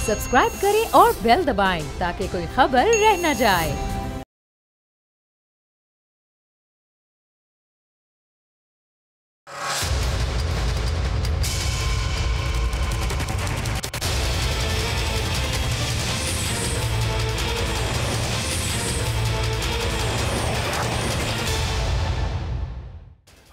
Subscribe करें और bell दबाएं ताकि कोई खबर रह न जाए।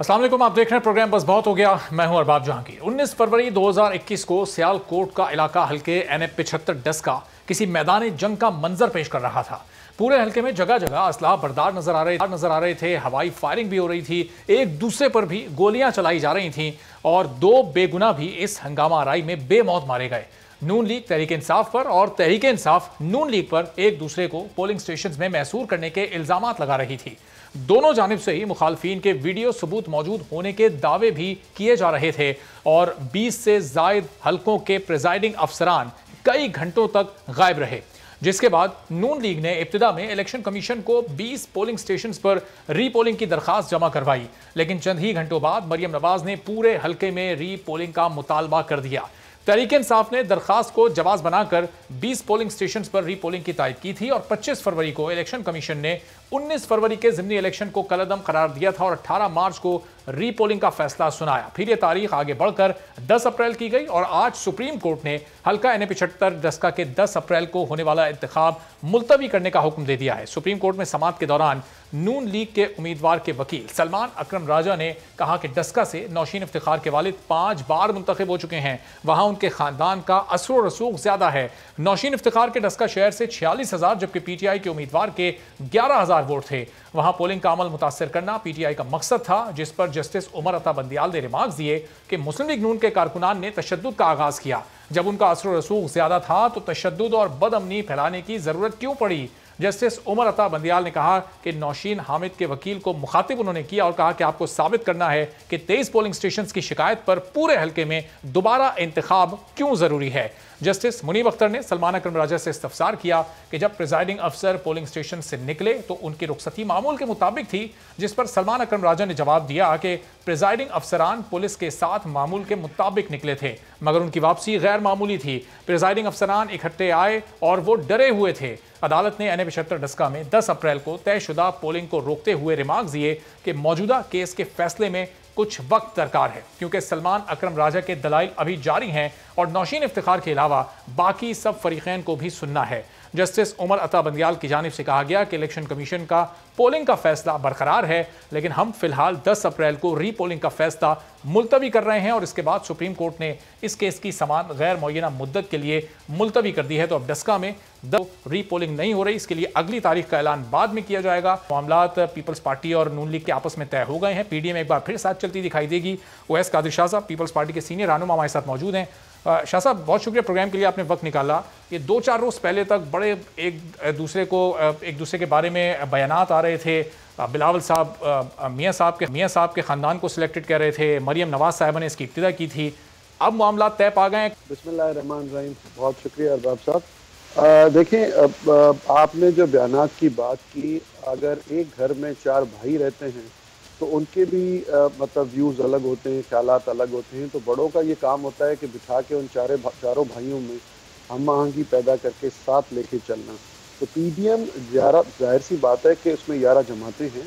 अस्सलाम वालेकुम, आप देख रहे हैं प्रोग्राम बस बहुत हो गया। मैं हूं अरबाब जहांगीर। 19 फरवरी 2021 को सियालकोट का इलाका हल्के NH-75 डस्का किसी मैदान जंग का मंजर पेश कर रहा था। पूरे हल्के में जगह जगह असलाह बरदार नजर आ रहे थे। हवाई फायरिंग भी हो रही थी, एक दूसरे पर भी गोलियां चलाई जा रही थीं और 2 बेगुनाह भी इस हंगामा आराई में बेमौत मारे गए। नून लीग तहरीक इंसाफ पर और तहरीक इंसाफ नून लीग पर एक दूसरे को पोलिंग स्टेशन में मैसूर करने के इल्जामात लगा रही थी। दोनों जानिब से ही मुखालफीन के वीडियो सबूत मौजूद होने के दावे भी किए जा रहे थे और 20 से जायद हलकों के प्रिजाइडिंग अफसरान कई घंटों तक गायब रहे, जिसके बाद नून लीग ने इब्तिदा में इलेक्शन कमीशन को 20 पोलिंग स्टेशंस पर रीपोलिंग की दरखास्त जमा करवाई, लेकिन चंद ही घंटों बाद मरियम नवाज ने पूरे हलके में रीपोलिंग का मुतालबा कर दिया। तहरीक इंसाफ ने दरखास्त को जवाब बनाकर 20 पोलिंग स्टेशंस पर रीपोलिंग की तायद की थी और 25 फरवरी को इलेक्शन कमीशन ने 19 फरवरी के ज़िमनी इलेक्शन को कलअदम करार दिया था और 18 मार्च को रीपोलिंग का फैसला सुनाया। फिर यह तारीख आगे बढ़कर 10 अप्रैल की गई और आज सुप्रीम कोर्ट ने हल्का NH-75 डस्का के 10 अप्रैल को होने वाला इंतखाब मुलतवी करने का हुक्म दे दिया है। सुप्रीम कोर्ट में समाअत के दौरान नून लीग के उम्मीदवार के वकील सलमान अकरम राजा ने कहा कि डस्का से नौशीन इफ्तिखार के वालिद 5 बार मुंतखब हो चुके हैं, वहां उनके खानदान का असर रसूख ज्यादा है। नौशीन इफ्तिखार के डस्का शहर से 46,000 जबकि PTI के उम्मीदवार के 11,000 वोट थे। वहां पोलिंग का अमल मुतासर करना PTI का मकसद था, जिस पर जस्टिस उमर अता बंदियाल ने रिमार्क्स दिए कि मुस्लिम लीग नून के कारकुनान ने तशद्दुद का आगाज किया। जब उनका असर रसूख ज्यादा था तो तशद्दुद और बदअमनी फैलाने की जरूरत क्यों पड़ी। जस्टिस उमर अता बंदियाल ने कहा कि नौशीन हामिद के वकील को मुखातिब उन्होंने किया और कहा कि आपको साबित करना है कि 23 पोलिंग स्टेशंस की शिकायत पर पूरे हल्के में दोबारा इंतखाब क्यों जरूरी है। जस्टिस मुनीब अख्तर ने सलमान अकरम राजा से इस्तफसार किया कि जब प्रिजाइडिंग अफसर पोलिंग स्टेशन से निकले तो उनकी रुखसती मामूल के मुताबिक थी, जिस पर सलमान अकरम राजा ने जवाब दिया कि प्रिजाइडिंग अफसरान पुलिस के साथ मामूल के मुताबिक निकले थे मगर उनकी वापसी गैर मामूली थी। प्रिजाइडिंग अफसरान इकट्ठे आए और वो डरे हुए थे। अदालत ने NH-75 डस्का में 10 अप्रैल को तयशुदा पोलिंग को रोकते हुए रिमार्क्स दिए कि मौजूदा केस के फैसले में कुछ वक्त दरकार है क्योंकि सलमान अकरम राजा के दलाइल अभी जारी हैं और नौशीन इफ्तिखार के अलावा बाकी सब फरीकैन को भी सुनना है। जस्टिस उमर अता बंदियाल की जानिब से कहा गया कि इलेक्शन कमीशन का पोलिंग का फैसला बरकरार है, लेकिन हम फिलहाल 10 अप्रैल को रीपोलिंग का फैसला मुलतवी कर रहे हैं और इसके बाद सुप्रीम कोर्ट ने इस केस की समाअत गैर मुअय्यना मुद्दत के लिए मुलतवी कर दी है। तो अब डस्का में रीपोलिंग नहीं हो रही, इसके लिए अगली तारीख का ऐलान बाद में किया जाएगा। मामलात पीपल्स पार्टी और नून लीग के आपस में तय हो गए हैं। PDM एक बार फिर साथ चलती दिखाई देगी। ओवैस कादिर शाह साहब पीपल्स पार्टी के सीनियर रहनुमा हमारे साथ मौजूद हैं। शाह साहब, बहुत शुक्रिया प्रोग्राम के लिए, आपने वक्त निकाला। ये 2-4 रोज़ पहले तक बड़े एक दूसरे के बारे में बयानात आ रहे थे। बिलावल साहब मियाँ साहब के ख़ानदान को सिलेक्टेड कर रहे थे, मरियम नवाज साहिबा ने इसकी इब्तिदा की थी। अब मामला तय पा गए। बिस्मिल्लाहिर्रहमानिर्रहीम, बहुत शुक्रिया अरबाब साहब। देखें, आपने जो बयानात की बात की, अगर एक घर में 4 भाई रहते हैं तो उनके भी मतलब व्यूज़ अलग होते हैं, ख्यालात अलग होते हैं। तो बड़ों का ये काम होता है कि बिठा के उन चारों भाइयों में हम आहंगी पैदा करके साथ लेके चलना। तो PDM जाहिर सी बात है कि उसमें 11 जमातें हैं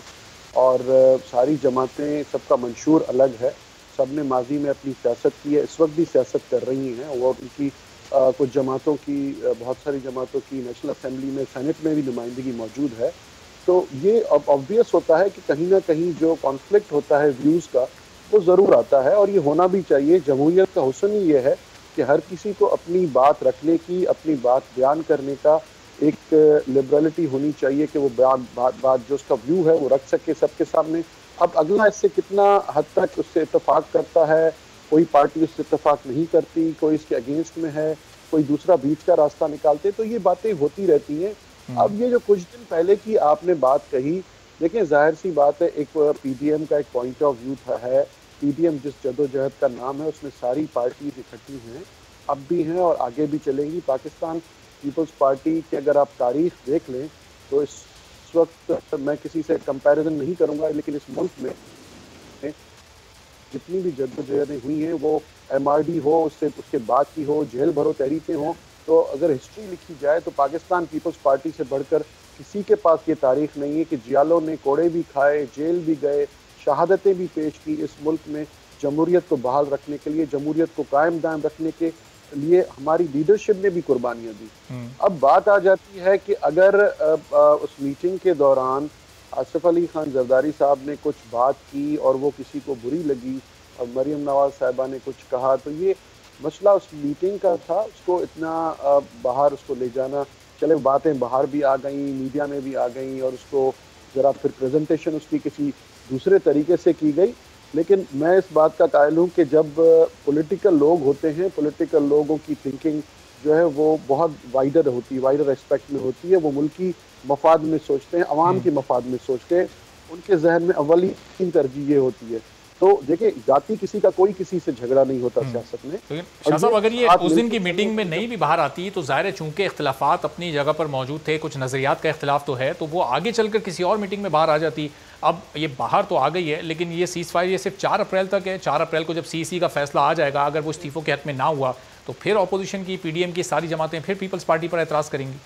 और सारी जमातें, सबका मंशूर अलग है। सब ने माजी में अपनी सियासत की है, इस वक्त भी सियासत कर रही हैं और उनकी कुछ जमातों की, बहुत सारी जमातों की नेशनल असेंबली में, सेनेट में भी नुमाइंदगी मौजूद है। तो ये अब ऑब्वियस होता है कि कहीं ना कहीं जो कॉन्फ्लिक्ट होता है व्यूज़ का, वो ज़रूर आता है और ये होना भी चाहिए। जमहूरियत का हुस्न ही ये है कि हर किसी को अपनी बात रखने की, अपनी बात बयान करने का एक लिबरलिटी होनी चाहिए कि वो बात जो उसका व्यू है वो रख सके सबके सामने। अब अगला इससे कितना हद तक उससे इत्तेफाक करता है, कोई पार्टी उससे इत्तेफाक नहीं करती, कोई इसके अगेंस्ट में है, कोई दूसरा बीच का रास्ता निकालते, तो ये बातें होती रहती हैं। अब ये जो कुछ दिन पहले की आपने बात कही, देखिए जाहिर सी बात है, एक PDM का एक पॉइंट ऑफ व्यू था है। PDM जिस जदोजहद का नाम है उसमें सारी पार्टीज इकट्ठी हैं, अब भी हैं और आगे भी चलेंगी। पाकिस्तान पीपल्स पार्टी की अगर आप तारीख देख लें तो इस वक्त मैं किसी से कंपैरिजन नहीं करूंगा, लेकिन इस मुल्क में जितनी भी जद्दोजहदें हुई हैं वो MRD हो, उसके बाद की हो, जेल भरो तहरीकें हों, तो अगर हिस्ट्री लिखी जाए तो पाकिस्तान पीपल्स पार्टी से बढ़कर किसी के पास ये तारीख नहीं है कि जियालों ने कोड़े भी खाए, जेल भी गए, शहादतें भी पेश की इस मुल्क में जमहूरियत को बहाल रखने के लिए, जमहूरियत को कायम दायम रखने के लिए हमारी लीडरशिप ने भी कुर्बानियां दी। अब बात आ जाती है कि अगर उस मीटिंग के दौरान आसिफ अली खान जरदारी साहब ने कुछ बात की और वो किसी को बुरी लगी और मरियम नवाज साहिबा ने कुछ कहा, तो ये मसला उस मीटिंग का था, उसको इतना बाहर उसको ले जाना, चले बातें बाहर भी आ गई, मीडिया में भी आ गई और उसको ज़रा फिर प्रेजेंटेशन उसकी किसी दूसरे तरीके से की गई। लेकिन मैं इस बात का कायल हूँ कि जब पॉलिटिकल लोग होते हैं, पॉलिटिकल लोगों की थिंकिंग जो है वो बहुत वाइडर होती है, वाइडर एस्पेक्ट में होती है। वो मुल्की मफाद में सोचते हैं, अवाम की मफाद में सोचते हैं, उनके जहन में अव्वली तरजीह ये होती है। तो देखिए, जाति किसी का कोई किसी से झगड़ा नहीं होता सियासत में। लेकिन शाह साहब, अगर ये उस दिन की मीटिंग में नहीं भी बाहर आती तो जाहिर है चूंकि इख्तिलाफात अपनी जगह पर मौजूद थे, कुछ नज़रियात का इख्तिलाफ तो है, तो वो आगे चलकर किसी और मीटिंग में बाहर आ जाती। अब ये बाहर तो आ गई है, लेकिन ये सीज़ फायर ये सिर्फ 4 अप्रैल तक है। 4 अप्रैल को जब CEC का फैसला आ जाएगा, अगर वो इस्तीफों के हक में ना हुआ तो फिर अपोजिशन की, PDM की सारी जमातें फिर पीपल्स पार्टी पर एतराज़ करेंगी।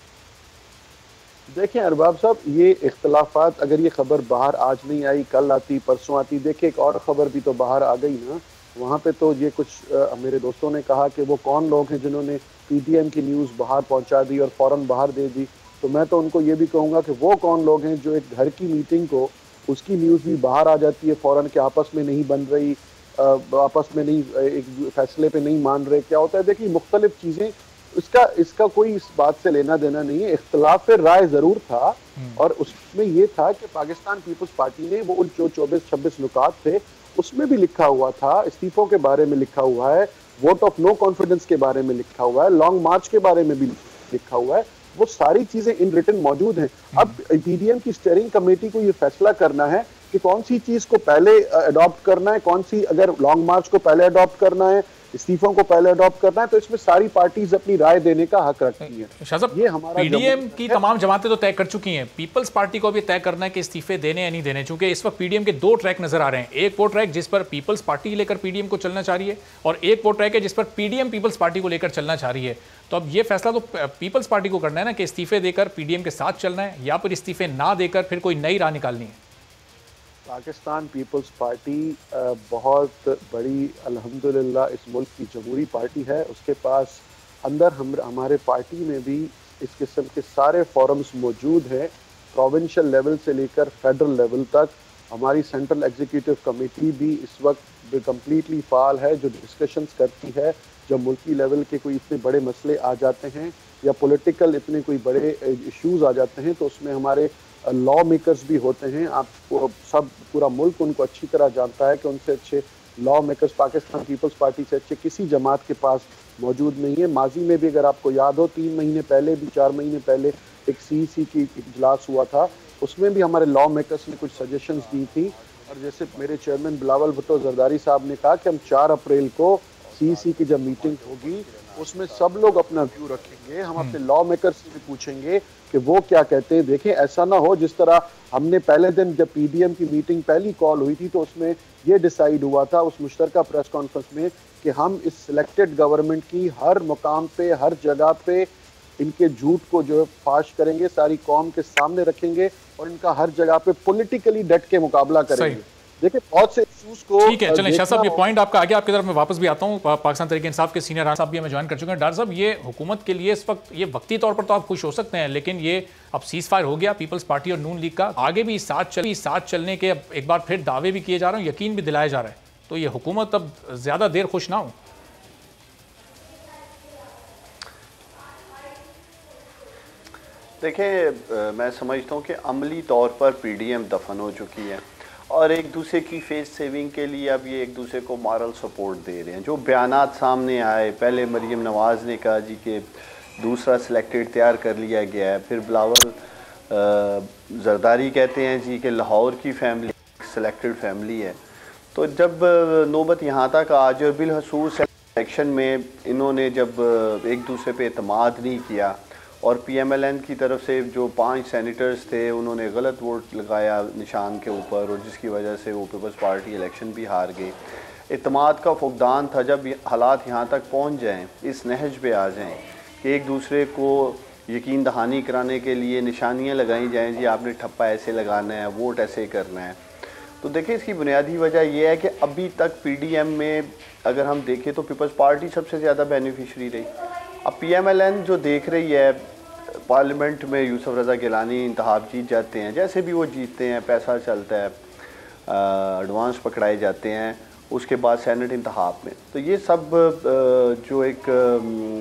देखिए अरबाब साहब, ये इख्तलाफात, अगर ये खबर बाहर आज नहीं आई, कल आती, परसों आती, देखिए एक और ख़बर भी तो बाहर आ गई ना। वहाँ पे तो ये कुछ मेरे दोस्तों ने कहा कि वो कौन लोग हैं जिन्होंने PTM की न्यूज़ बाहर पहुँचा दी और फ़ौरन बाहर दे दी। तो मैं तो उनको ये भी कहूँगा कि वो कौन लोग हैं जो एक घर की मीटिंग को, उसकी न्यूज़ भी बाहर आ जाती है फ़ौरन, के आपस में नहीं बन रही, आपस में नहीं, एक फैसले पे नहीं मान रहे। क्या होता है, देखिए मुख्तलिफ चीज़ें, इसका कोई इस बात से लेना देना नहीं है। इख्तलाफ राय जरूर था और उसमें ये था कि पाकिस्तान पीपल्स पार्टी ने वो जो 24-26 नुकात थे उसमें भी लिखा हुआ था, इस्तीफों के बारे में लिखा हुआ है, वोट ऑफ नो कॉन्फिडेंस के बारे में लिखा हुआ है, लॉन्ग मार्च के बारे में भी लिखा हुआ है। वो सारी चीजें इन रिटन मौजूद हैं। अब PDM की स्टीयरिंग कमेटी को ये फैसला करना है कि कौन सी चीज को पहले अडॉप्ट करना है, कौन सी, अगर लॉन्ग मार्च को पहले अडॉप्ट करना है, इस्तीफों को पहले अडॉप्ट करना है, तो इसमें सारी पार्टीज अपनी राय देने का हक रखती हैं। शाह साहब, ये हमारा PDM की तमाम जमातें तो तय कर चुकी हैं, पीपल्स पार्टी को भी तय करना है कि इस्तीफे देने या नहीं देने। चूंकि इस वक्त PDM के 2 ट्रैक नजर आ रहे हैं। एक वो ट्रैक जिस पर पीपल्स पार्टी लेकर PDM को चलना चाह रही है और एक वो ट्रैक है जिस पर PDM पीपल्स पार्टी को लेकर चलना चाह रही है। तो अब ये फैसला तो पीपल्स पार्टी को करना है ना कि इस्तीफे देकर PDM के साथ चलना है या फिर इस्तीफे ना देकर फिर कोई नई राह निकालनी है। पाकिस्तान पीपल्स पार्टी बहुत बड़ी, अल्हम्दुलिल्लाह, इस मुल्क की जमहूरी पार्टी है। उसके पास अंदर हमारे पार्टी में भी इस किस्म के सारे फोरम्स मौजूद हैं, प्रोविंशियल लेवल से लेकर फेडरल लेवल तक। हमारी सेंट्रल एग्जीक्यूटिव कमेटी भी इस वक्त कम्प्लीटली फाल है, जो डिस्कशंस करती है जब मुल्की लेवल के कोई इतने बड़े मसले आ जाते हैं या पॉलिटिकल इतने कोई बड़े इश्यूज आ जाते हैं, तो उसमें हमारे लॉ मेकर्स भी होते हैं। आप सब, पूरा मुल्क उनको अच्छी तरह जानता है कि उनसे अच्छे लॉ मेकर्स पाकिस्तान पीपल्स पार्टी से अच्छे किसी जमात के पास मौजूद नहीं है। माजी में भी अगर आपको याद हो, 3 महीने पहले भी, 4 महीने पहले एक CEC की इजलास हुआ था, उसमें भी हमारे लॉ मेकर्स ने कुछ सजेशंस दी थी। और जैसे मेरे चेयरमैन बिलावल भुट्टो जरदारी साहब ने कहा कि हम 4 अप्रैल को CEC की जब मीटिंग होगी उसमें सब लोग अपना व्यू रखेंगे, हम अपने लॉ मेकर्स से भी पूछेंगे कि वो क्या कहते हैं। देखें, ऐसा ना हो जिस तरह हमने पहले दिन जब PDM की मीटिंग पहली कॉल हुई थी तो उसमें ये डिसाइड हुआ था उस मुश्तरका प्रेस कॉन्फ्रेंस में कि हम इस सिलेक्टेड गवर्नमेंट की हर मुकाम पे, हर जगह पे इनके झूठ को जो है फाश करेंगे, सारी कौम के सामने रखेंगे और इनका हर जगह पे पॉलिटिकली डट के मुकाबला करेंगे। देखिए, बहुत से इश्यूज को, ठीक है, चलें शाह साहब, ये पॉइंट आपका आगे, आपकी तरफ मैं वापस भी आता हूँ। पाकिस्तान तहरीक इंसाफ के सीनियर राना साहब भी हमें ज्वाइन कर चुके हैं। डॉक्टर साहब, ये हुकूमत के लिए इस वक्त ये वक्ती तौर पर तो आप खुश हो सकते हैं, लेकिन ये अब सीज फायर हो गया पीपल्स पार्टी और नून लीग का, आगे भी साथ चलने के अब एक बार फिर दावे भी किए जा रहे हैं, यकीन भी दिलाया जा रहा है, तो ये हुकूमत अब ज्यादा देर खुश ना हो। देखिए, मैं समझता हूँ कि अमली तौर पर PDM दफन हो चुकी है और एक दूसरे की फेस सेविंग के लिए अब ये एक दूसरे को मॉरल सपोर्ट दे रहे हैं। जो बयानात सामने आए, पहले मरियम नवाज़ ने कहा जी कि दूसरा सिलेक्टेड तैयार कर लिया गया है, फिर बिलावल जरदारी कहते हैं जी कि लाहौर की फैमिली सिलेक्टेड फैमिली है। तो जब नौबत यहाँ तक आज और बिलखसूस इलेक्शन में इन्होंने जब एक दूसरे पे एतमाद नहीं किया और PMLN की तरफ से जो 5 सेनेटर्स थे उन्होंने गलत वोट लगाया निशान के ऊपर और जिसकी वजह से वो पीपल्स पार्टी इलेक्शन भी हार गई। एतमाद का फुकदान था। जब हालात यहाँ तक पहुँच जाएँ, इस नहज पे आ जाएँ कि एक दूसरे को यकीन दहानी कराने के लिए निशानियां लगाई जाएं, जी आपने ठप्पा ऐसे लगाना है, वोट ऐसे करना है। तो देखिए इसकी बुनियादी वजह यह है कि अभी तक पीडीएम में अगर हम देखें तो पीपल्स पार्टी सबसे ज़्यादा बेनिफिशरी रही। अब पीएमएलएन जो देख रही है, पार्लियामेंट में यूसुफ रज़ा गिलानी इंतखाब जीत जाते हैं, जैसे भी वो जीतते हैं पैसा चलता है, एडवांस पकड़ाए जाते हैं, उसके बाद सेनेट इंतखाब में। तो ये सब जो एक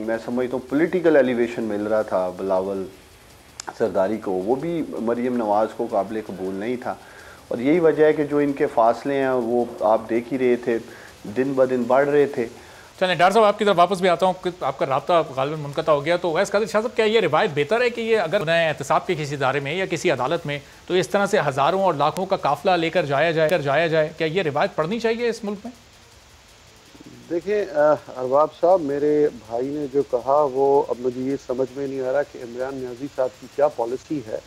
मैं समझता हूँ पॉलिटिकल एलिवेशन मिल रहा था बिलावल सरदारी को, वो भी मरीम नवाज़ को काबिल कबूल नहीं था। और यही वजह है कि जो इनके फासले हैं वो आप देख ही रहे थे, दिन ब दिन बढ़ रहे थे। चलें डॉक्टर साहब आपकी तरफ वापस भी आता हूँ कि आपका राब्ता गालिबन मुनक़ता हो गया, तो वैस कादिर शाह साहब क्या ये रिवायत बेहतर है कि ये अगर उन्हें एहतसाब के किसी इदारे में या किसी अदालत में तो इस तरह से हज़ारों और लाखों का काफिला लेकर जाया जाए, क्या ये रिवायत पढ़नी चाहिए इस मुल्क में? देखिए अरबाब साहब, मेरे भाई ने जो कहा वो अब मुझे ये समझ में नहीं आ रहा कि इमरान नियाज़ी साहब की क्या पॉलिसी है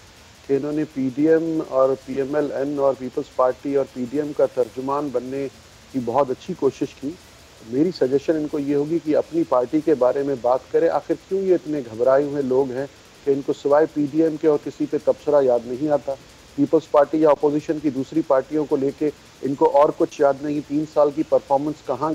कि इन्होंने पीडीएम और पीएमएलएन और पीपल्स पार्टी और पीडीएम का तर्जुमान बनने की बहुत अच्छी कोशिश की। मेरी सजेशन इनको ये होगी कि अपनी पार्टी के बारे में बात करें। आखिर क्यों ये इतने घबराए हुए लोग हैं कि इनको सिवाय पीडीएम के और किसी पे तबसरा याद नहीं आता। पीपल्स पार्टी या अपोजिशन की दूसरी पार्टियों को लेके इनको और कुछ याद नहीं। 3 साल की परफॉर्मेंस कहाँ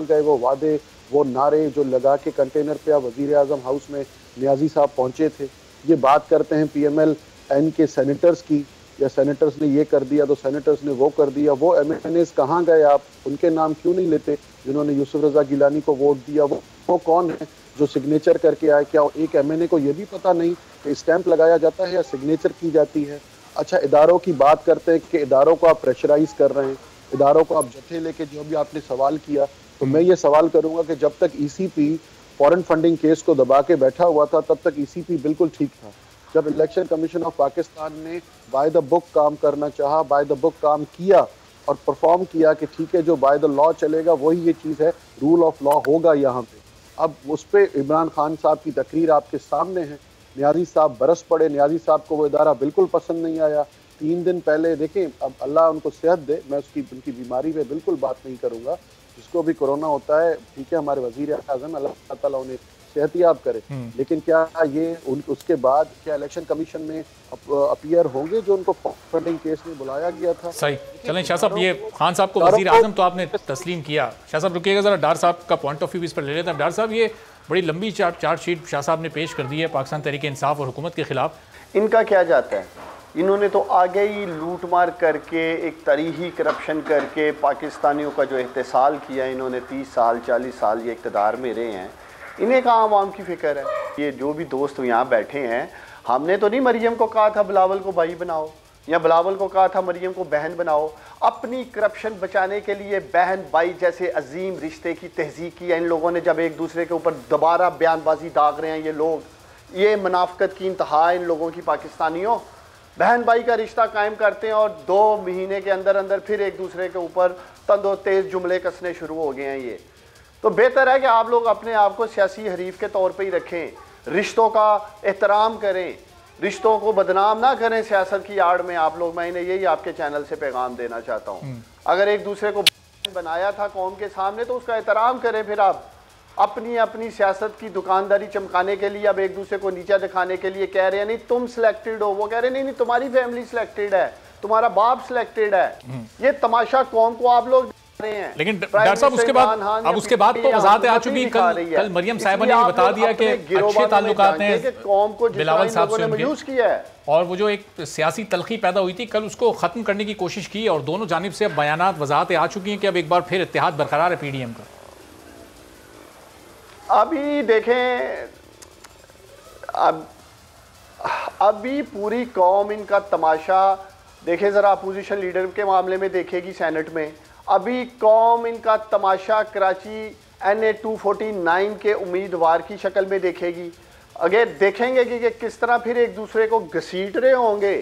गए वो वादे, वो नारे जो लगा के कंटेनर पे वज़ीर आज़म हाउस में नियाज़ी साहब पहुँचे थे। ये बात करते हैं पीएमएलएन के सेनेटर्स की, या सेनेटर्स ने ये कर दिया तो सेनेटर्स ने वो कर दिया। वो एमएनएस कहाँ गए आप? उनके नाम क्यों नहीं लेते जिन्होंने यूसुफ रज़ा गिलानी को वोट दिया? वो कौन है जो सिग्नेचर करके आए? क्या एक एमएनए को ये भी पता नहीं कि स्टैंप लगाया जाता है या सिग्नेचर की जाती है? अच्छा, इदारों की बात करते हैं कि इदारों को आप प्रेशराइज कर रहे हैं, इदारों को आप जत्थे लेके, जो भी आपने सवाल किया, तो मैं ये सवाल करूंगा कि जब तक ईसीपी फॉरेन फंडिंग केस को दबा के बैठा हुआ था तब तक ईसीपी बिल्कुल ठीक था। जब इलेक्शन कमीशन ऑफ पाकिस्तान ने बाय द बुक काम करना चाहा, बाय द बुक काम किया और परफॉर्म किया कि ठीक है जो बाय द लॉ चलेगा वही ये चीज़ है, रूल ऑफ लॉ होगा यहाँ पे। अब उस पर इमरान खान साहब की तकरीर आपके सामने है। नियाज़ी साहब बरस पड़े, नियाज़ी साहब को वो इदारा बिल्कुल पसंद नहीं आया। 3 दिन पहले देखें, अब अल्लाह उनको सेहत दे, मैं उनकी बीमारी पे बिल्कुल बात नहीं करूँगा, जिसको भी कोरोना होता है ठीक है, हमारे वज़ीर आज़म अल्लाह ताला उन्हें सेहतियाब करे। लेकिन क्या ये उसके बाद क्या इलेक्शन कमीशन में अपीयर होंगे जो उनको फंडिंग केस में बुलाया गया था? सही। चलें शाह साहब, ये खान साहब को वज़ीर आज़म तो आपने तस्लीम किया। शाह साहब रुकिएगा ज़रा, डार साहब का पॉइंट ऑफ व्यू इस पर ले लेते हैं। डार साहब, ये बड़ी लंबी चार्जशीट शाह साहब ने पेश कर दी है पाकिस्तान तहरीक इंसाफ और हुकूमत के खिलाफ। इनका क्या जाता है? इन्होंने तो आगे ही लूट मार करके, एक तरीही करप्शन करके पाकिस्तानियों का जो एहतसाल किया इन्होंने, 30 साल 40 साल ये इक़्तिदार में रहे हैं, इन्हें कहाँ आवाम की फ़िक्र है? ये जो भी दोस्त यहाँ बैठे हैं, हमने तो नहीं मरियम को कहा था बिलावल को भाई बनाओ, या बिलावल को कहा था मरियम को बहन बनाओ। अपनी करप्शन बचाने के लिए बहन भाई जैसे अजीम रिश्ते की तहज़ीक की है इन लोगों ने। जब एक दूसरे के ऊपर दोबारा बयानबाजी दाग रहे हैं ये लोग, ये मुनाफिकत की इंतहा है इन लोगों की। पाकिस्तानियों बहन भाई का रिश्ता कायम करते हैं और 2 महीने के अंदर अंदर फिर एक दूसरे के ऊपर तंदो तेज़ जुमले कसने शुरू हो गए हैं। ये तो बेहतर है कि आप लोग अपने आप को सियासी हरीफ के तौर पे ही रखें, रिश्तों का एहतराम करें, रिश्तों को बदनाम ना करें सियासत की आड़ में आप लोग। मैंने यही आपके चैनल से पैगाम देना चाहता हूँ। अगर एक दूसरे को बनाया था कौम के सामने तो उसका एहतराम करें। फिर आप अपनी सियासत की दुकानदारी चमकाने के लिए अब एक दूसरे को नीचा दिखाने के लिए कह रहे हैं नहीं तुम सिलेक्टेड हो, वो कह रहे हैं नहीं तुम्हारी फैमिली सिलेक्टेड है, तुम्हारा बाप सिलेक्टेड है। ये तमाशा कौम को आप लोग रहे हैं। लेकिन डॉक्टर साहब उसके बाद तो वजाहत आ चुकी। कल मरियम साहिबा ने बता दिया कि अच्छे ताल्लुकात हैं कौम को बिलावल साहब से उनके, यूज किया है, और वो जो एक सियासी तलखी पैदा हुई थी कल उसको खत्म करने की कोशिश की, और दोनों जानिब से अब बयानात वजाहतें आ चुकी हैं कि अब एक बार फिर इत्तेहाद बरकरार है पीडीएम का। अभी देखें, अभी पूरी कौम इनका तमाशा देखें ज़रा, अपोजिशन लीडर के मामले में देखेगी सेनेट में, अभी कौम इनका तमाशा कराची NA 249 के उम्मीदवार की शक्ल में देखेगी। अगर देखेंगे कि किस तरह फिर एक दूसरे को घसीट रहे होंगे।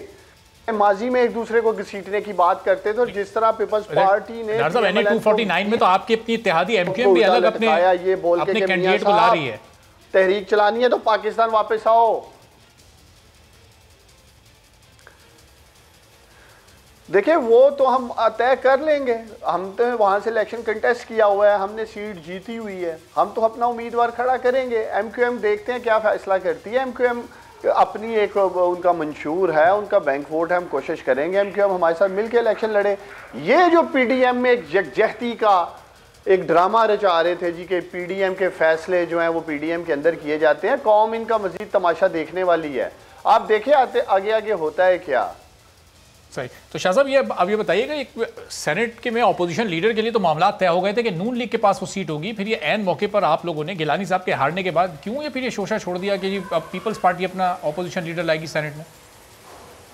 माजी में एक दूसरे को घसीटने की बात करते थे, जिस तरह पीपल्स पार्टी ने NA 249 में तो आपकी अपनी इत्तेहादी एमक्यूएम भी अलग अपने कैंडिडेट को ला रही है। तहरीक चलानी है तो पाकिस्तान वापस आओ। देखिए वो तो हम तय कर लेंगे, हम तो वहाँ से इलेक्शन कंटेस्ट किया हुआ है, हमने सीट जीती हुई है, हम तो अपना उम्मीदवार खड़ा करेंगे। एमक्यूएम देखते हैं क्या फैसला करती है। एमक्यूएम अपनी एक उनका मंशूर है, उनका बैंक वोट है, हम कोशिश करेंगे एमक्यूएम हमारे साथ मिलकर इलेक्शन लड़े। ये जो पीडीएम में एक यकजहती का एक ड्रामा रचा रहे थे जी, कि पीडीएम के फैसले जो हैं वो पीडीएम के अंदर किए जाते हैं, कौम इनका मजीद तमाशा देखने वाली है। आप देखिए आते आगे आगे होता है क्या। सही। तो शाह साहब ये अब ये बताइएगा, एक सेनेट के में अपोजिशन लीडर के लिए तो मामला तय हो गए थे कि नून लीग के पास वो सीट होगी, फिर ये ऐन मौके पर आप लोगों ने गिलानी साहब के हारने के बाद क्यों ये फिर ये शोशा छोड़ दिया कि जी अब पीपल्स पार्टी अपना अपोजिशन लीडर लाएगी सेनेट में?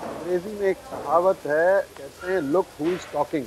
अंग्रेजी में एक कहावत है, कहते हैं लुक हु इज टॉकिंग।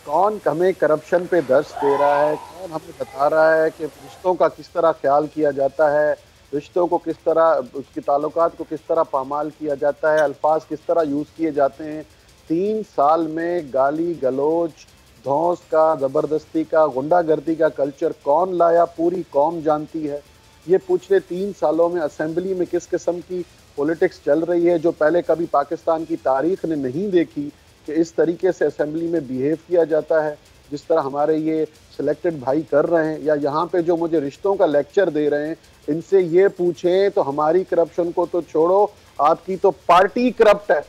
कौन हमें करप्शन पे दर्श दे रहा है, कौन हमें बता रहा है कि रिश्तों का किस तरह ख्याल किया जाता है, रिश्तों को किस तरह, उसके ताल्लुकात को किस तरह पामाल किया जाता है, अल्फाज किस तरह यूज़ किए जाते हैं। 3 साल में गाली गलोच, धौंस का, ज़बरदस्ती का, गुंडागर्दी का कल्चर कौन लाया, पूरी कौम जानती है। ये पिछले 3 सालों में असेंबली में किस किस्म की पॉलिटिक्स चल रही है, जो पहले कभी पाकिस्तान की तारीख ने नहीं देखी कि इस तरीके से असेंबली में बिहेव किया जाता है जिस तरह हमारे ये सिलेक्टेड भाई कर रहे हैं। या यहाँ पे जो मुझे रिश्तों का लेक्चर दे रहे हैं, इनसे ये पूछें तो हमारी करप्शन को तो छोड़ो, आपकी तो पार्टी करप्ट है।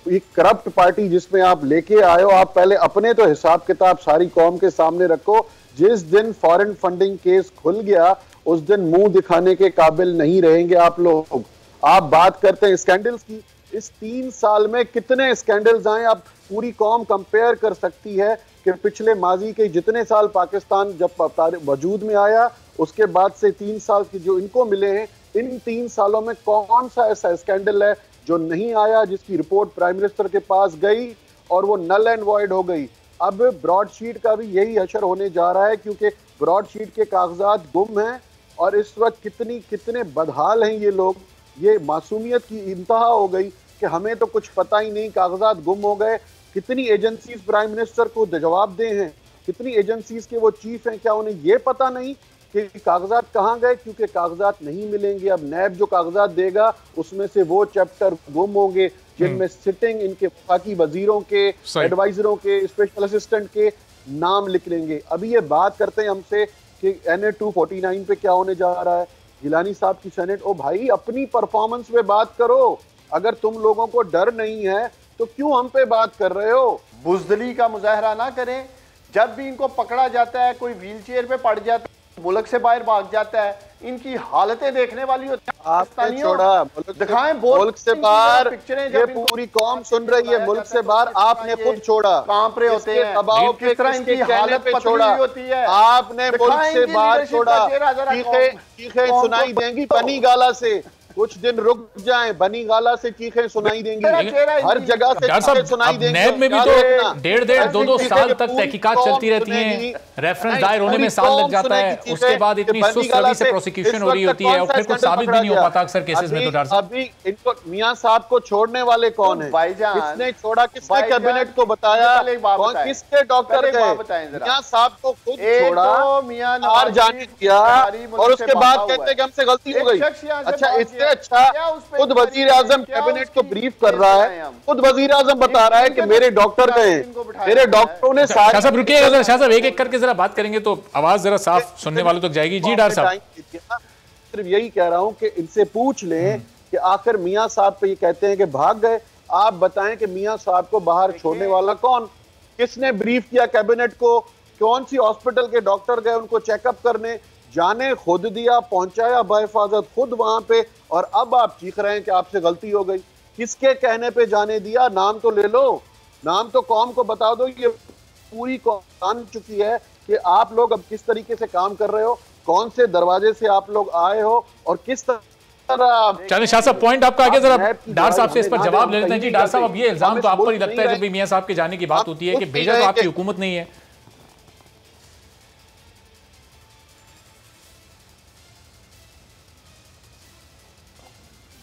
ये करप्ट पार्टी जिसमें आप लेके आए हो, आप पहले अपने तो हिसाब किताब सारी कौम के सामने रखो। जिस दिन फॉरेन फंडिंग केस खुल गया उस दिन मुंह दिखाने के काबिल नहीं रहेंगे आप लोग। आप बात करते हैं स्कैंडल्स की, इस 3 साल में कितने स्कैंडल्स आए, आप पूरी कौम कंपेयर कर सकती है कि पिछले माजी के जितने साल पाकिस्तान जब वजूद में आया उसके बाद से 3 साल की जो इनको मिले हैं, इन 3 सालों में कौन सा ऐसा स्कैंडल है जो नहीं आया, जिसकी रिपोर्ट प्राइम मिनिस्टर के पास गई और वो नल एंड वॉइड हो गई। अब ब्रॉडशीट का भी यही हशर होने जा रहा है, क्योंकि ब्रॉडशीट के कागजात गुम हैं और इस वक्त कितने बदहाल हैं ये लोग। ये मासूमियत की इंतहा हो गई कि हमें तो कुछ पता ही नहीं, कागजात गुम हो गए। कितनी एजेंसीज प्राइम मिनिस्टर को जवाब दे हैं, कितनी एजेंसीज के वो चीफ हैं, क्या उन्हें ये पता नहीं कि कागजात कहाँ गए? क्योंकि कागजात नहीं मिलेंगे। अब नैब जो कागजात देगा उसमें से वो चैप्टर गुम होंगे जिनमें सिटिंग इनके वफाकी वजीरों के, एडवाइजरों के, स्पेशल असिस्टेंट के नाम लिख लेंगे। अभी ये बात करते हैं हमसे कि NA 249 पे क्या होने जा रहा है। गिलानी साहब की सेनेट, ओ भाई अपनी परफॉर्मेंस पे बात करो। अगर तुम लोगों को डर नहीं है तो क्यों हम पे बात कर रहे हो? बुजदली का मुजाहरा ना करें। जब भी इनको पकड़ा जाता है, कोई व्हीलचेयर पे पड़ जाता है, मुल्क से बाहर भाग जाता है, इनकी हालतें देखने वाली होती है। आपने छोड़ा दिखाएं मुल्क से बाहर, ये पूरी कौम सुन रही है, मुल्क से बाहर आपने खुद छोड़ा। कांप रहे होते हैं, दबाव किस तरह इनकी हालत पे छोड़ा होती है। आपने मुल्क से बाहर छोड़ा। चीखें सुनाई देंगी बनी गाला से, कुछ दिन रुक जाएं, बनी गाला से चीखें सुनाई देंगी, हर जगह से चीखें सुनाई देंगी। नैब में भी तो 1.5-2 साल तक तहकीकात चलती रहती हैं, रेफरेंस दायर होने में साल लग जाता है, उसके बाद इतनी सुस्त रवि से प्रोसिक्यूशन हो रही होती है और फिर कुछ साबित भी नहीं हो पाता अक्सर केसेस में। तो डॉक्टर साहब अभी इनको मियां साहब को छोड़ने वाले कौन है? किसने छोड़ा? किसने कैबिनेट को बताया? किसके डॉक्टर गए? मियां साहब को खुद छोड़ा, हार जाने दिया और उसके बाद कहते हैं कि हमसे गलती हो गई। अच्छा, इससे अच्छा खुद वजीर आजम कैबिनेट को ब्रीफ कर रहा है, खुद वजीर आजम बता रहा है कि मेरे डॉक्टर गए, मेरे डॉक्टरों ने शाह साहब रुकिएगा जरा, शाह साहब एक एक करके जरा बात करेंगे तो आवाज जरा साफ सुनने वालों तक जाएगी। जी डॉक्टर साहब, सिर्फ यही कह रहा हूं कि इनसे पूछ लें कि आखिर मियां साहब पे ये कहते हैं कि भाग गए, आप बताएं कि मियां साहब को बाहर छोड़ने वाला कौन? किसने ब्रीफ किया कैबिनेट को? कौन सी हॉस्पिटल के डॉक्टर गए उनको चेकअप करने? जाने खुद दिया, पहुंचाया बहिफाजत खुद वहां पे, और अब आप चीख रहे हैं कि आपसे गलती हो गई। किसके कहने पे जाने दिया? नाम तो ले लो, नाम तो कौम को बता दो। ये पूरी कौम जान चुकी है कि आप लोग अब किस तरीके से काम कर रहे हो, कौन से दरवाजे से आप लोग आए हो और किस तरह। चलिए शाह साहब, पॉइंट आपका आगे, जरा डार साहब से इस पर जवाब ले लेते हैं। जी डार साहब, अब ये इल्जाम तो आप पर ही लगता है जब भी मियां साहब के जाने की बात होती है कि भेजा तो आपकी हुकूमत नहीं है।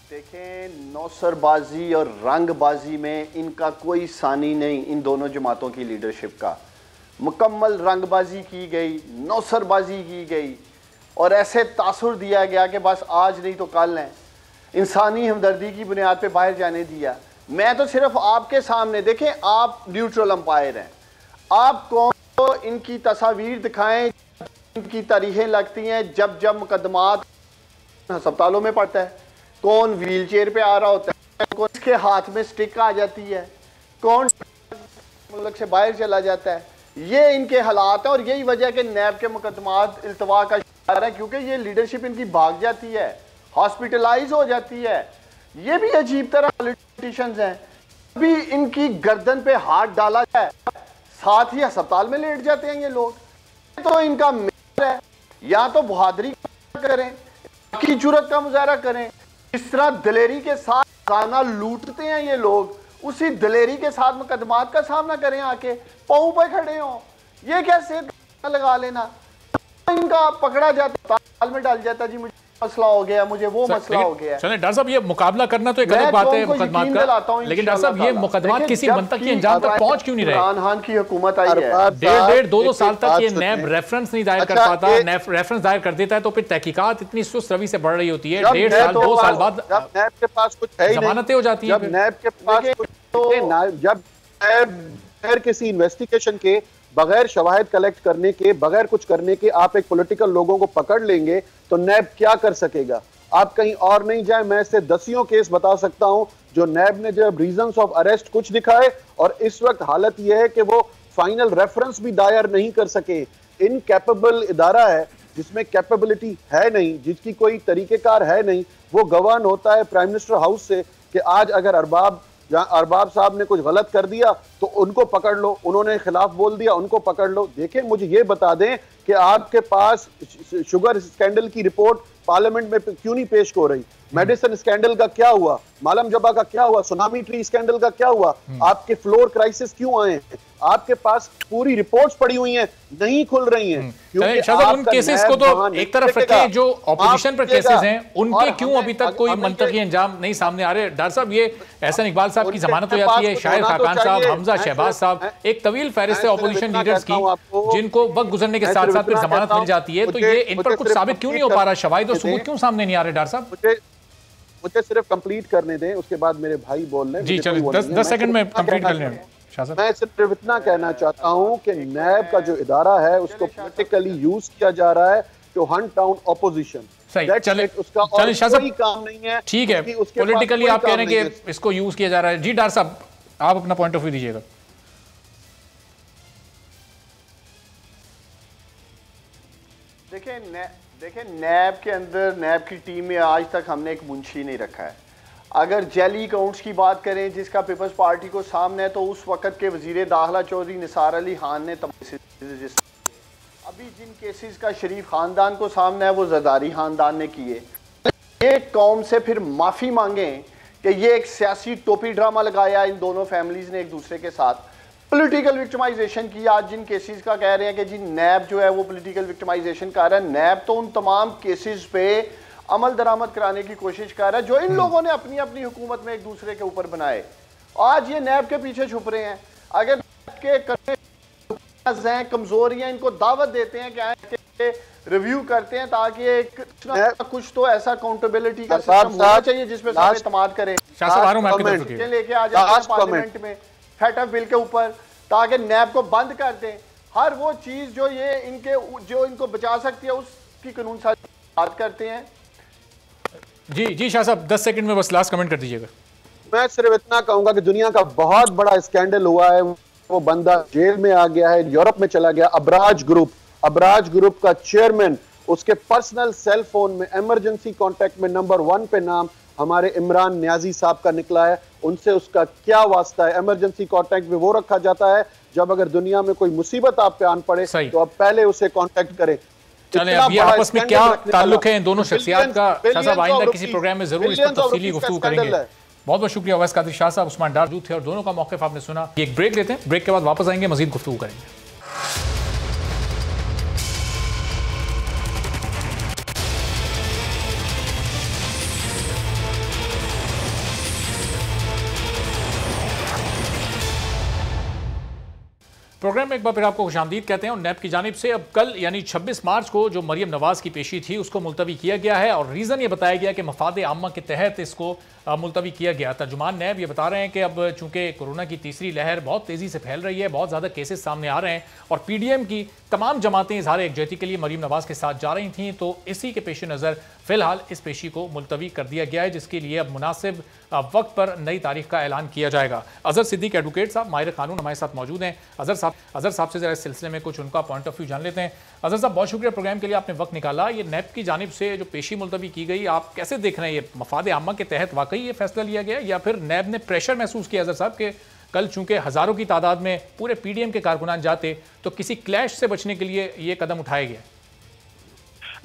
देखें, नौसरबाजी और रंगबाजी में इनका कोई सानी नहीं। इन दोनों जमातों की लीडरशिप का मुकम्मल रंगबाजी की गई, नौसरबाजी की गई और ऐसे तासुर दिया गया कि बस आज नहीं तो कल है। इंसानी हमदर्दी की बुनियाद पे बाहर जाने दिया। मैं तो सिर्फ आपके सामने, देखें आप न्यूट्रल अंपायर हैं, आप कौन को इनकी तस्वीर दिखाएं, इनकी तारीखें लगती हैं, जब जब मुकदमात अस्पतालों में पड़ता है, कौन व्हील चेयर पे आ रहा होता है, कौन इसके हाथ में स्टिक आ जाती है, कौन मुल्क से बाहर चला जाता है। ये इनके हालात हैं और यही वजह कि नैब के मुकदमात इल्तवा का शिकार है, क्योंकि ये लीडरशिप इनकी भाग जाती है, हॉस्पिटलाइज हो जाती है। ये भी अजीब तरह पॉलिटिशियंस हैं, भी इनकी गर्दन पे हाथ डाला जाए साथ ही अस्पताल में लेट जाते हैं ये लोग। तो इनका मेयर है, या तो बहादुरी करें, की जुर्रत का मुजाहरा करें। इस तरह दिलेरी के साथ खाना लूटते हैं ये लोग, उसी दिलेरी के साथ मुकदमात का सामना करें, आके पाँव पे खड़े हों। ये कैसे लगा लेना, इनका पकड़ा जाता अस्पताल में डाल जाता, जी मुझे मसला हो गया, मुझे वो मसला हो गया। चलें डॉक्टर साहब, ये मुकाबला करना तो एक अलग बात है मुकदमात का, लेकिन डॉक्टर साहब ये मुकदमात किसी मंतकी अंजाम तक पहुंच क्यों नहीं रहे? इमरान खान की हुकूमत आई है, डेढ़ दो साल तक ये नैब रेफरेंस नहीं दायर कर पाता, नैब रेफरेंस दायर कर देता है तो फिर तहकीकात इतनी सुस्त रवि से बढ़ रही होती है, 1.5 साल 2 साल बाद नैब के पास कुछ है, जमानतें हो जाती है। नैब के पास जब नैब किसी इन्वेस्टिगेशन के बगैर शवाहिद कलेक्ट करने के, बगैर कुछ करने के आप एक पॉलिटिकल लोगों को पकड़ लेंगे तो नैब क्या कर सकेगा? आप कहीं और नहीं जाए, मैं इससे दसियों केस बता सकता हूं जो नैब ने जब रीजंस ऑफ अरेस्ट कुछ दिखाए और इस वक्त हालत यह है कि वो फाइनल रेफरेंस भी दायर नहीं कर सके। इनकैपेबल इदारा है जिसमें कैपेबिलिटी है नहीं, जिसकी कोई तरीकेकार है नहीं, वो गवर्न होता है प्राइम मिनिस्टर हाउस से कि आज अगर अरबाब साहब ने कुछ गलत कर दिया तो उनको पकड़ लो, उन्होंने खिलाफ बोल दिया उनको पकड़ लो। देखें, मुझे ये बता दें कि आपके पास शुगर स्कैंडल की रिपोर्ट पार्लियामेंट में क्यों नहीं पेश हो रही? मेडिसिन स्कैंडल का क्या हुआ? मालम जबा का क्या हुआ? सुनामी ट्री स्कैंडल का क्या हुआ? आपके फ्लोर क्राइसिस क्यों आए हैं? आपके पास पूरी रिपोर्ट्स पड़ी हुई हैं, नहीं खुल रही हैं। उन केसेस को तो एक तरफ रखें, जो ऑपोजिशन पर केसेस हैं उनके क्यों अभी तक कोई मंतकी अंजाम नहीं सामने आ रहे? डॉक्टर साहब, ये एहसन इकबाल साहब की जमानत हो जाती है, शाहिद खाकान साहब, हमजा शहबाज साहब, एक तवील फहरिस्त है ऑपोजिशन लीडर्स की जिनको वक्त गुजरने के साथ साथ फिर जमानत मिल जाती है, तो ये इन पर कुछ साबित क्यों नहीं हो पा रहा? शवाहिद और सबूत क्यों सामने नहीं आ रहे? डॉक्टर साहब मुझे सिर्फ कंप्लीट करने दें, उसके बाद मेरे भाई बोल रहे हैं। जी चलिए, 10 सेकंड में कंप्लीट कर लें। मैं सिर्फ इतना कहना चाहता हूं कि नैब का जो इदारा है उसको पॉलिटिकली यूज किया जा रहा है टू हंट डाउन ऑपोजिशन। सही, चले उसका और कोई काम नहीं है। ठीक है, पॉलिटिकली आप कह रहे हैं कि इसको यूज किया जा रहा है। जी डॉक्टर साहब, आप अपना पॉइंट ऑफ व्यू दीजिएगा। देखिए नैब के अंदर, नैब की टीम में आज तक हमने एक मुंशी नहीं रखा है। अगर जैली अकाउंट्स की बात करें जिसका पीपल्स पार्टी को सामने है, तो उस वक्त के वजीर दाखिला चौधरी निसार अली खान ने अभी जिन केसेस का शरीफ खानदान को सामने है वो जरदारी खानदान ने किए। ये कौम से फिर माफ़ी मांगें कि ये एक सियासी टोपी ड्रामा लगाया इन दोनों फैमिलीज़ ने एक दूसरे के साथ, पॉलिटिकल विक्टिमाइजेशन की। आज जिन केसेस का कह रहे हैं कि जी नैब जो है वो पॉलिटिकल विक्टिमाइजेशन कर रहा है, नैब तो उन तमाम केसेस पे अमल दरामद कराने की कोशिश कर रहा है जो इन लोगों ने अपनी अपनी हुकूमत में एक दूसरे के ऊपर बनाए। आज ये नैब के पीछे छुप रहे हैं। अगर के कमजोरियां इनको दावत देते हैं कि रिव्यू करते हैं ताकि एक कुछ तो ऐसा अकाउंटेबिलिटी का सिस्टम होना चाहिए जिसमें सब इत्मीनान करें, लेके आ जाए पार्लियामेंट में फैटअप बिल के ऊपर, ताकि नैब को बंद कर दें। हर वो चीज जो इनको बचा सकती है उसकी कानून साजी बात करते हैं। जी शाह साहब, 10 सेकंड में बस लास्ट कमेंट कर दीजिएगा। मैं सिर्फ इतना कहूंगा कि दुनिया का बहुत बड़ा स्कैंडल हुआ है, वो बंदा जेल में आ गया है, यूरोप में चला गया। अबराज ग्रुप का चेयरमैन, उसके पर्सनल सेल फोन में इमरजेंसी कांटेक्ट में नंबर 1 पे नाम हमारे इमरान न्याजी साहब का निकला है। उनसे उसका क्या वास्ता है? इमरजेंसी कांटेक्ट में वो रखा जाता है जब अगर दुनिया में कोई मुसीबत आप पे आन पड़े तो आप पहले उसे कांटेक्ट करें। चलें, अब ये आपस में क्या ताल्लुक है इन दोनों शख्सियात का, शाह साहब आइंदा किसी प्रोग्राम में जरूर इस पर तफसीली गुफ्तगू करेंगे। बहुत बहुत शुक्रिया अवैस कादिर शाह साहब, उस्मान डार थे और दोनों का मौक़िफ़ आपने सुना। एक ब्रेक लेते हैं, ब्रेक के बाद वापस आएंगे, मजीद गुफ्तगू करेंगे। प्रोग्राम में एक बार फिर आपको खुशामदीद कहते हैं और नैब की जानिब से अब कल यानी 26 मार्च को जो मरियम नवाज की पेशी थी उसको मुलतवी किया गया है और रीज़न ये बताया गया कि मफाद आम्मा के तहत इसको मुलतवी किया गया। तर्जुमान नैब ये बता रहे हैं कि अब चूंकि कोरोना की तीसरी लहर बहुत तेज़ी से फैल रही है, बहुत ज़्यादा केसेस सामने आ रहे हैं और PDM की तमाम जमातें इजहार एकजहती के लिए मरियम नवाज के साथ जा रही थीं, तो इसी के पेश नज़र फिलहाल इस पेशी को मुलतवी कर दिया गया है, जिसके लिए अब मुनासिब वक्त पर नई तारीख का ऐलान किया जाएगा। अजहर सिद्दीक एडवोकेट साहब माहिर कानून हमारे साथ मौजूद हैं। अजहर साहब से जरा इस सिलसिले में कुछ उनका पॉइंट ऑफ व्यू जान लेते हैं। अजहर साहब, बहुत शुक्रिया प्रोग्राम के लिए, आपने वक्त निकाला। ये नैब की जानिब से जो पेशी मुलतवी की गई, आप कैसे देख रहे हैं? ये मफाद आम्मा के तहत वाकई ये फैसला लिया गया या फिर नैब ने प्रेशर महसूस किया अजहर साहब के कल चूंकि हजारों की तादाद में पूरे PDM के कारकुनान जाते तो किसी क्लैश से बचने के लिए ये कदम उठाया गया?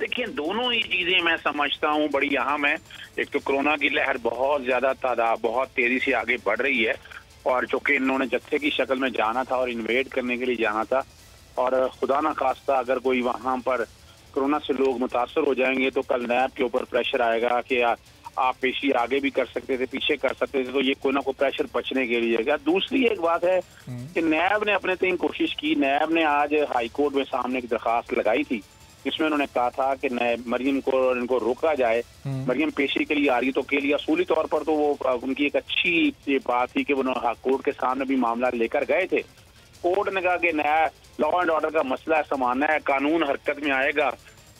देखिए, दोनों ही चीजें मैं समझता हूँ बड़ी अहम है। एक तो कोरोना की लहर बहुत ज्यादा तादाद बहुत तेजी से आगे बढ़ रही है और चूंकि इन्होंने जत्थे की शक्ल में जाना था और इन्वेड करने के लिए जाना था और खुदा ना खास्ता अगर कोई वहां पर कोरोना से लोग मुतासर हो जाएंगे तो कल नैब के ऊपर प्रेशर आएगा कि आप पेशी आगे भी कर सकते थे, पीछे कर सकते थे, तो ये कोई ना कोई प्रेशर बचने के लिए है। दूसरी एक बात है कि नैब ने अपने तीन कोशिश की। नैब ने आज हाई कोर्ट में सामने एक दरखास्त लगाई थी जिसमें उन्होंने कहा था कि मरियम को और इनको रोका जाए। मरियम पेशी के लिए आ रही तो के लिए असूली तौर पर तो वो उनकी एक अच्छी ये बात थी कि वो कोर्ट के सामने भी मामला लेकर गए थे। कोर्ट ने कहा कि नया लॉ एंड ऑर्डर का मसला समाना है, कानून हरकत में आएगा।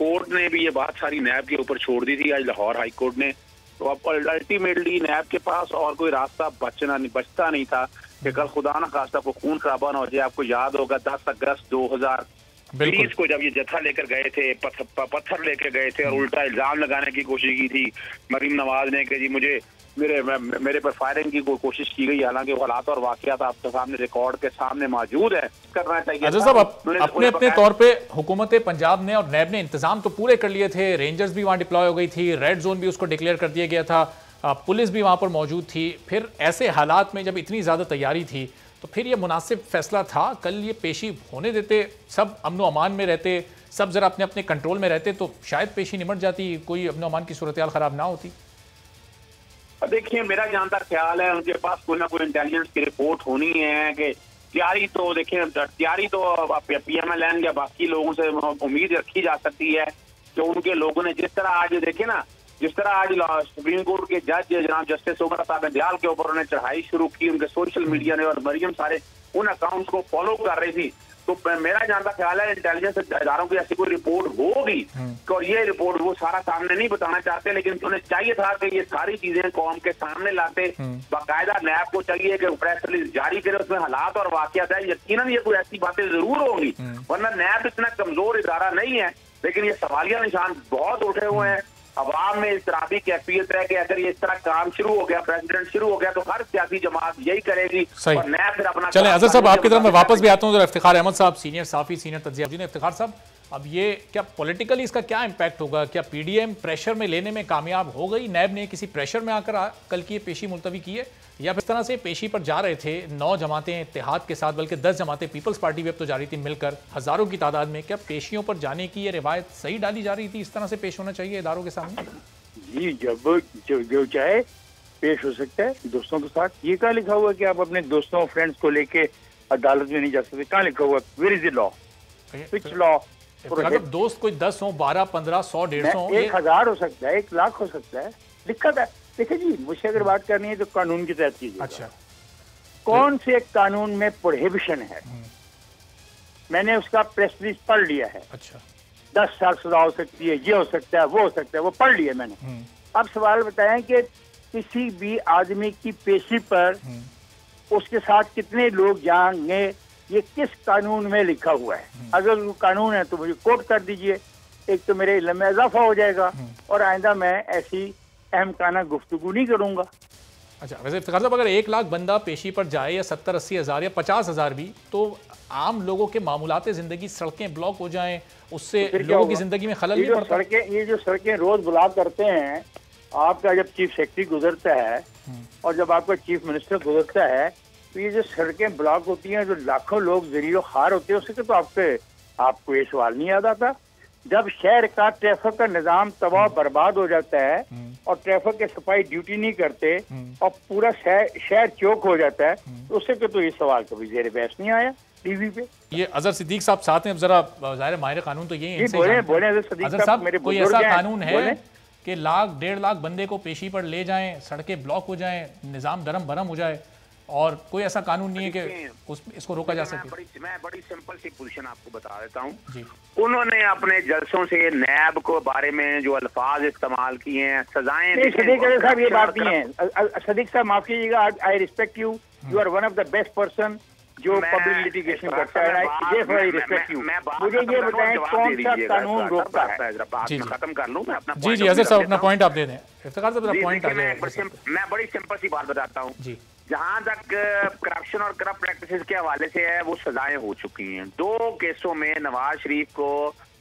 कोर्ट ने भी ये बात सारी नैब के ऊपर छोड़ दी थी आज लाहौर हाई कोर्ट ने। तो अब अल्टीमेटली नैब के पास और कोई रास्ता बचता नहीं था कि कल खुदा ना खास्ता को खून खराबा ना हो जाए। आपको याद होगा 10 अगस्त 2020 को जब ये जत्था लेकर गए थे, पत्थर लेकर गए थे और उल्टा इल्जाम लगाने की कोशिश की थी मरियम नवाज ने कि जी मेरे पर फायरिंग की कोशिश की गई, हालांकि हालात और वाकयात आपके सामने रिकॉर्ड के सामने मौजूद है। करना चाहिए। अजहर साहब, अपने अपने तौर पे हुकूमत पंजाब ने और नैब ने इंतजाम तो पूरे कर लिए थे। रेंजर्स भी वहां डिप्लॉय हो गई थी, रेड जोन भी उसको डिक्लेयर कर दिया गया था, पुलिस भी वहां पर मौजूद थी। फिर ऐसे हालात में जब इतनी ज्यादा तैयारी थी तो फिर ये मुनासिब फैसला था कल ये पेशी होने देते, सब अमनो अमान में रहते, सब जरा अपने अपने कंट्रोल में रहते तो शायद पेशी निमट जाती, कोई अमनो अमान की सूरत हाल खराब ना होती। देखिए, मेरा जहां तक ख्याल है उनके पास कोई ना कोई इंटेलिजेंस की रिपोर्ट होनी है कि तैयारी तो देखिए तैयारी तो PMLN या बाकी लोगों से उम्मीद रखी जा सकती है कि उनके लोगों ने जिस तरह आज देखे ना, जिस तरह आज सुप्रीम कोर्ट के जज जनाब जस्टिस उमर साहब दयाल के ऊपर उन्होंने चढ़ाई शुरू की, उनके सोशल मीडिया ने और मरियम सारे उन अकाउंट्स को फॉलो कर रही थी। तो मेरा जहां तक ख्याल है इंटेलिजेंस इदारों की ऐसी कोई रिपोर्ट होगी और ये रिपोर्ट वो सारा सामने नहीं बताना चाहते, लेकिन उन्हें चाहिए था कि ये सारी चीजें कौम के सामने लाते। बाकायदा नैब को चाहिए कि प्रेस रिलीज जारी करे, उसमें हालात और वाकयात है। यकीनन ये कोई ऐसी बातें जरूर होंगी, वरना नैब इतना कमजोर इदारा नहीं है। लेकिन ये सवालिया निशान बहुत उठे हुए हैं। अवाम में इस तरह की कैफियत है कि अगर ये इस तरह काम शुरू हो गया, प्रेसिडेंट शुरू हो गया, तो हर सियासी जमात यही करेगी और नया फिर अपना। चलें अजहर साहब, आपकी तरफ मैं वापस भी आता हूँ। इफ्तिखार अहमद साहब, सीनियर साफी, सीनियर तज्जिया। इफ्तिखार साहब, अब ये क्या पॉलिटिकली इसका क्या इम्पैक्ट होगा? क्या PDM प्रेशर में लेने में कामयाब हो गई? नैब ने किसी प्रेशर में आकर कल की ये पेशी मुलतवी की है या फिर इस तरह से पेशी पर जा रहे थे 9 जमातें इत्तेहाद के साथ, बल्कि 10 जमातें पीपल्स पार्टी भी अब तो जा रही थी मिलकर हजारों की तादाद में? क्या पेशियों पर जाने की ये रिवायत सही डाली जा रही थी? इस तरह से पेश होना चाहिए इदारों के सामने? जी, जब जो चाहे पेश हो सकता है दोस्तों के साथ। ये कहाँ लिखा हुआ कि आप अपने दोस्तों फ्रेंड्स को लेके अदालत में नहीं जा सकते? कहाँ लिखा हुआ? Where is the law? Which law? मतलब दोस्त कोई 10 हो, 12, 15, 100, 150, 1000 हो सकता है, 1 लाख हो सकता है, लिखा था। देखिए जी, मुझसे अगर बात करनी है तो कानून की तहत कीजिए। अच्छा, कौन से कानून में प्रोहिबिशन है? मैंने उसका प्रेस रिलीज पढ़ लिया है। अच्छा, 10 साल सजा हो सकती है, ये हो सकता है, वो हो सकता है, वो पढ़ लिया मैंने। अब सवाल बताएं कि किसी भी आदमी की पेशी पर उसके साथ कितने लोग जाएंगे, ये किस कानून में लिखा हुआ है? अगर वो कानून है तो मुझे कोट कर दीजिए, एक तो मेरे इल्म में इजाफा हो जाएगा और आइंदा मैं ऐसी अहमकाना गुफ्तगू नहीं करूंगा। अच्छा, वैसे इफ्तिखार साहब, अगर 1 लाख बंदा पेशी पर जाए या 70-80 हज़ार या 50 हज़ार भी, तो आम लोगों के मामूलात ज़िंदगी, सड़कें ब्लॉक हो जाएं, उससे लोगों की ज़िंदगी में खलल नहीं पड़ता? ये जो सड़कें रोज ब्लॉक करते हैं, आपका जब चीफ सेक्रेटरी गुजरता है और जब आपका चीफ मिनिस्टर गुजरता है, तो ये जो सड़कें ब्लॉक होती हैं, जो लाखों लोग जरीलो खार होते हैं, उससे तो आपको ये सवाल नहीं याद आता? जब शहर का ट्रैफिक का निजाम तबाह बर्बाद हो जाता है और ट्रैफिक के सिपाही ड्यूटी नहीं करते और पूरा शहर चौक हो जाता है, तो उससे तो ये सवाल कभी ज़ेर बहस नहीं आया। टीवी पे। ये अजहर सिद्दीक साहब साथ हैं, अब जरा ज़ाहिर माहिर कानून तो ये बोले अजहर साहब, कोई ऐसा कानून है कि 1.5 लाख बंदे को पेशी पर ले जाएं, सड़कें ब्लॉक हो जाएं, निज़ाम दरम बरम हो जाए, और कोई ऐसा कानून नहीं है कि इसको रोका जा सके? मैं बड़ी सिंपल सी पोजीशन आपको बता देता हूँ। उन्होंने अपने जलसों से नैब को बारे में जो अल्फाज इस्तेमाल किए हैं, सजाएं। सदीक साहब ये बात नहीं है। सदीक साहब माफ कीजिएगा, I respect you, you are one of the best person जो पब्लिक लिटिगेशन करता है। मुझे ये बताएं कौन सा कानून रोकता है? खत्म कर लूँ मैं अपना। जी अजहर साहब अपना पॉइंट आप दे दें। इफ्तिखार साहब अपना पॉइंट आ जाए। मैं बड़ी सिंपल सी बात बताता हूँ जी। जहां तक करप्शन और करप्ट प्रैक्टिसेस के हवाले से है, वो सजाएं हो चुकी हैं। 2 केसों में नवाज शरीफ को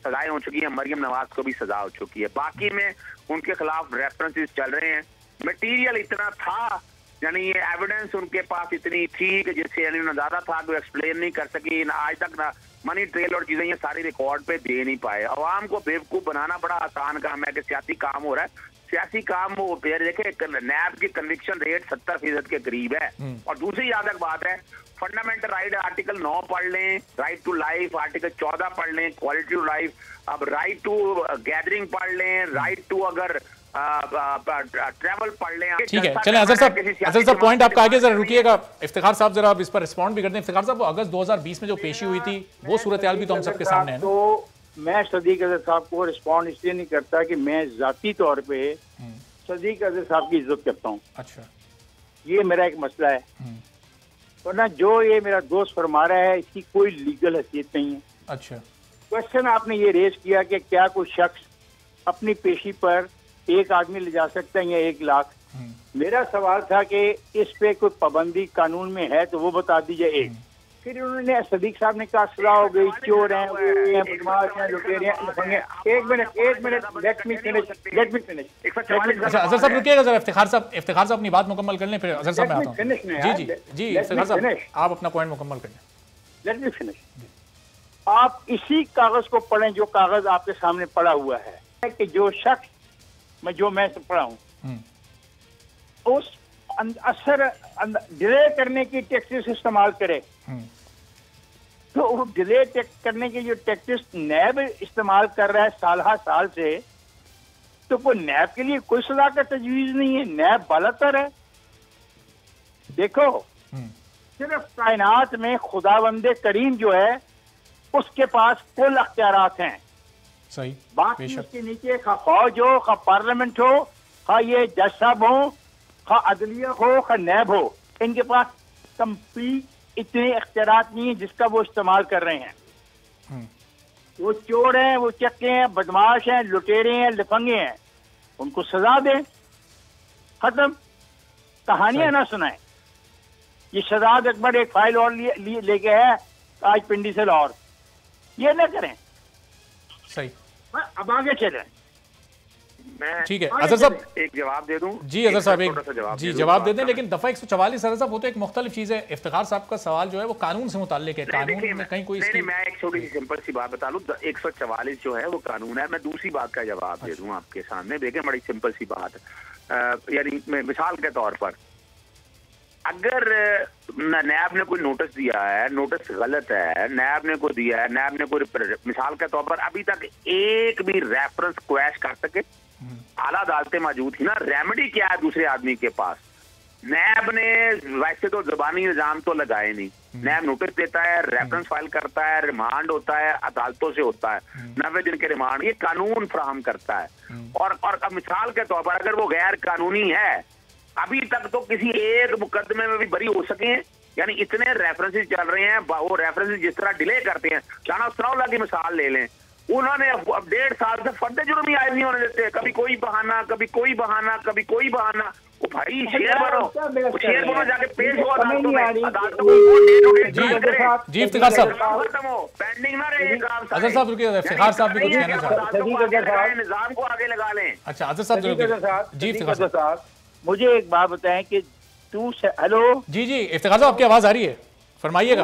सजाएं हो चुकी है, मरियम नवाज को भी सजा हो चुकी है। बाकी में उनके खिलाफ रेफरेंसेस चल रहे हैं। मटेरियल इतना था, यानी ये एविडेंस उनके पास इतनी थी कि जिससे यानी ज्यादा था कि एक्सप्लेन नहीं कर सकी। आज तक ना मनी ट्रेल और चीजें ये सारी रिकॉर्ड पे दे नहीं पाए। अवाम को बेवकूफ बनाना बड़ा आसान काम है कि सियासी काम हो रहा है। सियासी काम वो देखे, नैब की कन्विक्शन रेट 70% के करीब है। और दूसरी याद बात है, फंडामेंटल राइट आर्टिकल 9 पढ़ लें, राइट टू लाइफ आर्टिकल 14 पढ़ लें, क्वालिटी टू लाइफ, अब राइट टू गैदरिंग पढ़ लें, राइट टू अगर ट्रैवल पढ़ लें। ठीक है, चलें अजहर साहब पॉइंट आपका आगे जरा रुकिएगा। इफ्तिखार साहब जरा अब इस पर रिस्पॉन्ड भी करते हैं। इफ्तिखार साहब, अगस्त 2020 में जो पेशी हुई थी वो सूरत हाल भी तो हम सबके सामने है। तो मैं सदीक अजहर साहब को रिस्पॉन्ड इसलिए नहीं करता कि मैं जाती तौर पे सदीक अजहर साहब की इज्जत करता हूँ। अच्छा, ये मेरा एक मसला है, वरना जो ये मेरा दोस्त फरमा रहा है इसकी कोई लीगल हैसियत नहीं है। अच्छा, क्वेश्चन आपने ये रेज किया कि क्या कोई शख्स अपनी पेशी पर 1 आदमी ले जा सकता है या 1 लाख। मेरा सवाल था कि इस पे कोई पाबंदी कानून में है तो वो बता दीजिए। एक फिर उन्होंने सदीक साहब ने कहा सजा हो गई, चोर हैं, बदमाश हैं, लुटेरे हैं। एक मिनट लेट मी फिनिश। अच्छा अजहर साहब रुकिएगा जरा। इफ्तिखार साहब अपनी बात मुकम्मल कर लें, फिर अजहर साहब मैं आता हूं। जी इफ्तिखार साहब आप अपना पॉइंट मुकम्मल कर लें। Let me finish. आप इसी कागज को पढ़ें जो कागज आपके सामने पड़ा हुआ है कि जो शख्स मैं पढ़ा हूं उस असर डिले करने की टैक्टिस इस्तेमाल करे, तो वो डिले करने की जो टैक्टिस नैब इस्तेमाल कर रहा है साल से, तो कोई नैब के लिए कोई सजा का तजवीज नहीं है। नैब बालातर है। देखो, सिर्फ कायनात में खुदावंदे करीम जो है उसके पास कुल अख्तियारात हैं। सही, बाकी उसके नीचे खा फौज हो, खा पार्लियामेंट हो, खा ये जज साहब हो, खा अदलिया हो, खा नैब हो, इनके पास कंप्लीट इतने अख्तियारात नहीं है जिसका वो इस्तेमाल कर रहे हैं। वो चोर हैं, वो चक्के हैं, बदमाश हैं, लुटेरे हैं, लफंगे हैं, उनको सजा दें, खत्म। कहानियां ना सुनाएं। ये शहजाद अकबर एक फाइल और लेके है आज पिंडी से लाहौर, ये ना करें। सही, अब आगे चलें। ठीक है अजहर साहब एक जवाब दे दूं। जी अजहर साहब एक जवाब दे दें, लेकिन दफा 144 अजहर साहब वो तो एक मुख्तलिफ चीज़ है। इफ्तिखार साहब का सवाल जो है वो कानून से मुताल्लिक है। कानून में कहीं कोई नहीं, मैं एक छोटी सी सिंपल सी बात बता लूं। 144 जो है वो कानून है। मैं दूसरी बात का जवाब दे दूं आपके सामने। देखें, बड़ी सिंपल सी बात, यानी मिसाल के तौर पर अगर नैब ने कोई नोटिस दिया है, नोटिस गलत है, नैब ने कोई दिया है, नैब ने कोई मिसाल के तौर पर अभी तक एक भी रेफरेंस क्वैश कर सके, आला अदालतें मौजूद थी ना, रेमेडी क्या है दूसरे आदमी के पास? नैब ने वैसे तो जुबानी निजाम तो लगाए नहीं। नैब नोटिस देता है, रेफरेंस फाइल करता है, रिमांड होता है, अदालतों से होता है 90 दिन के रिमांड, ये कानून फराहम करता है। और मिसाल के तौर पर अगर वो गैर कानूनी है, अभी तक तो किसी एक मुकदमे में भी बरी हो सके हैं। यानी इतने रेफरेंसेस चल रहे हैं, वो रेफरेंसेस जिस तरह डिले करते हैं। शाना सनाउल्लाह की मिसाल ले लें, उन्होंने अब 1.5 साल से फर्द जुर्म ही आयद नहीं होने देते। कभी कोई बहाना, कभी कोई बहाना, कभी कोई बहाना। वो भाई शेर बनो जाके पेश हो अदालतों में, अदालतों को जी इफ्तिखार साहब खत्म हो, पेंडिंग ना रहे काम। अजहर साहब रुकिए, इफ्तिखार साहब भी कुछ कहना चाहते हैं, निजाम को आगे लगा लें। अच्छा अजहर साहब जी इफ्तिखार साहब मुझे एक बात बताएं कि हेलो जी इफ्तिखार साहब आपकी आवाज आ रही है, फरमाइएगा।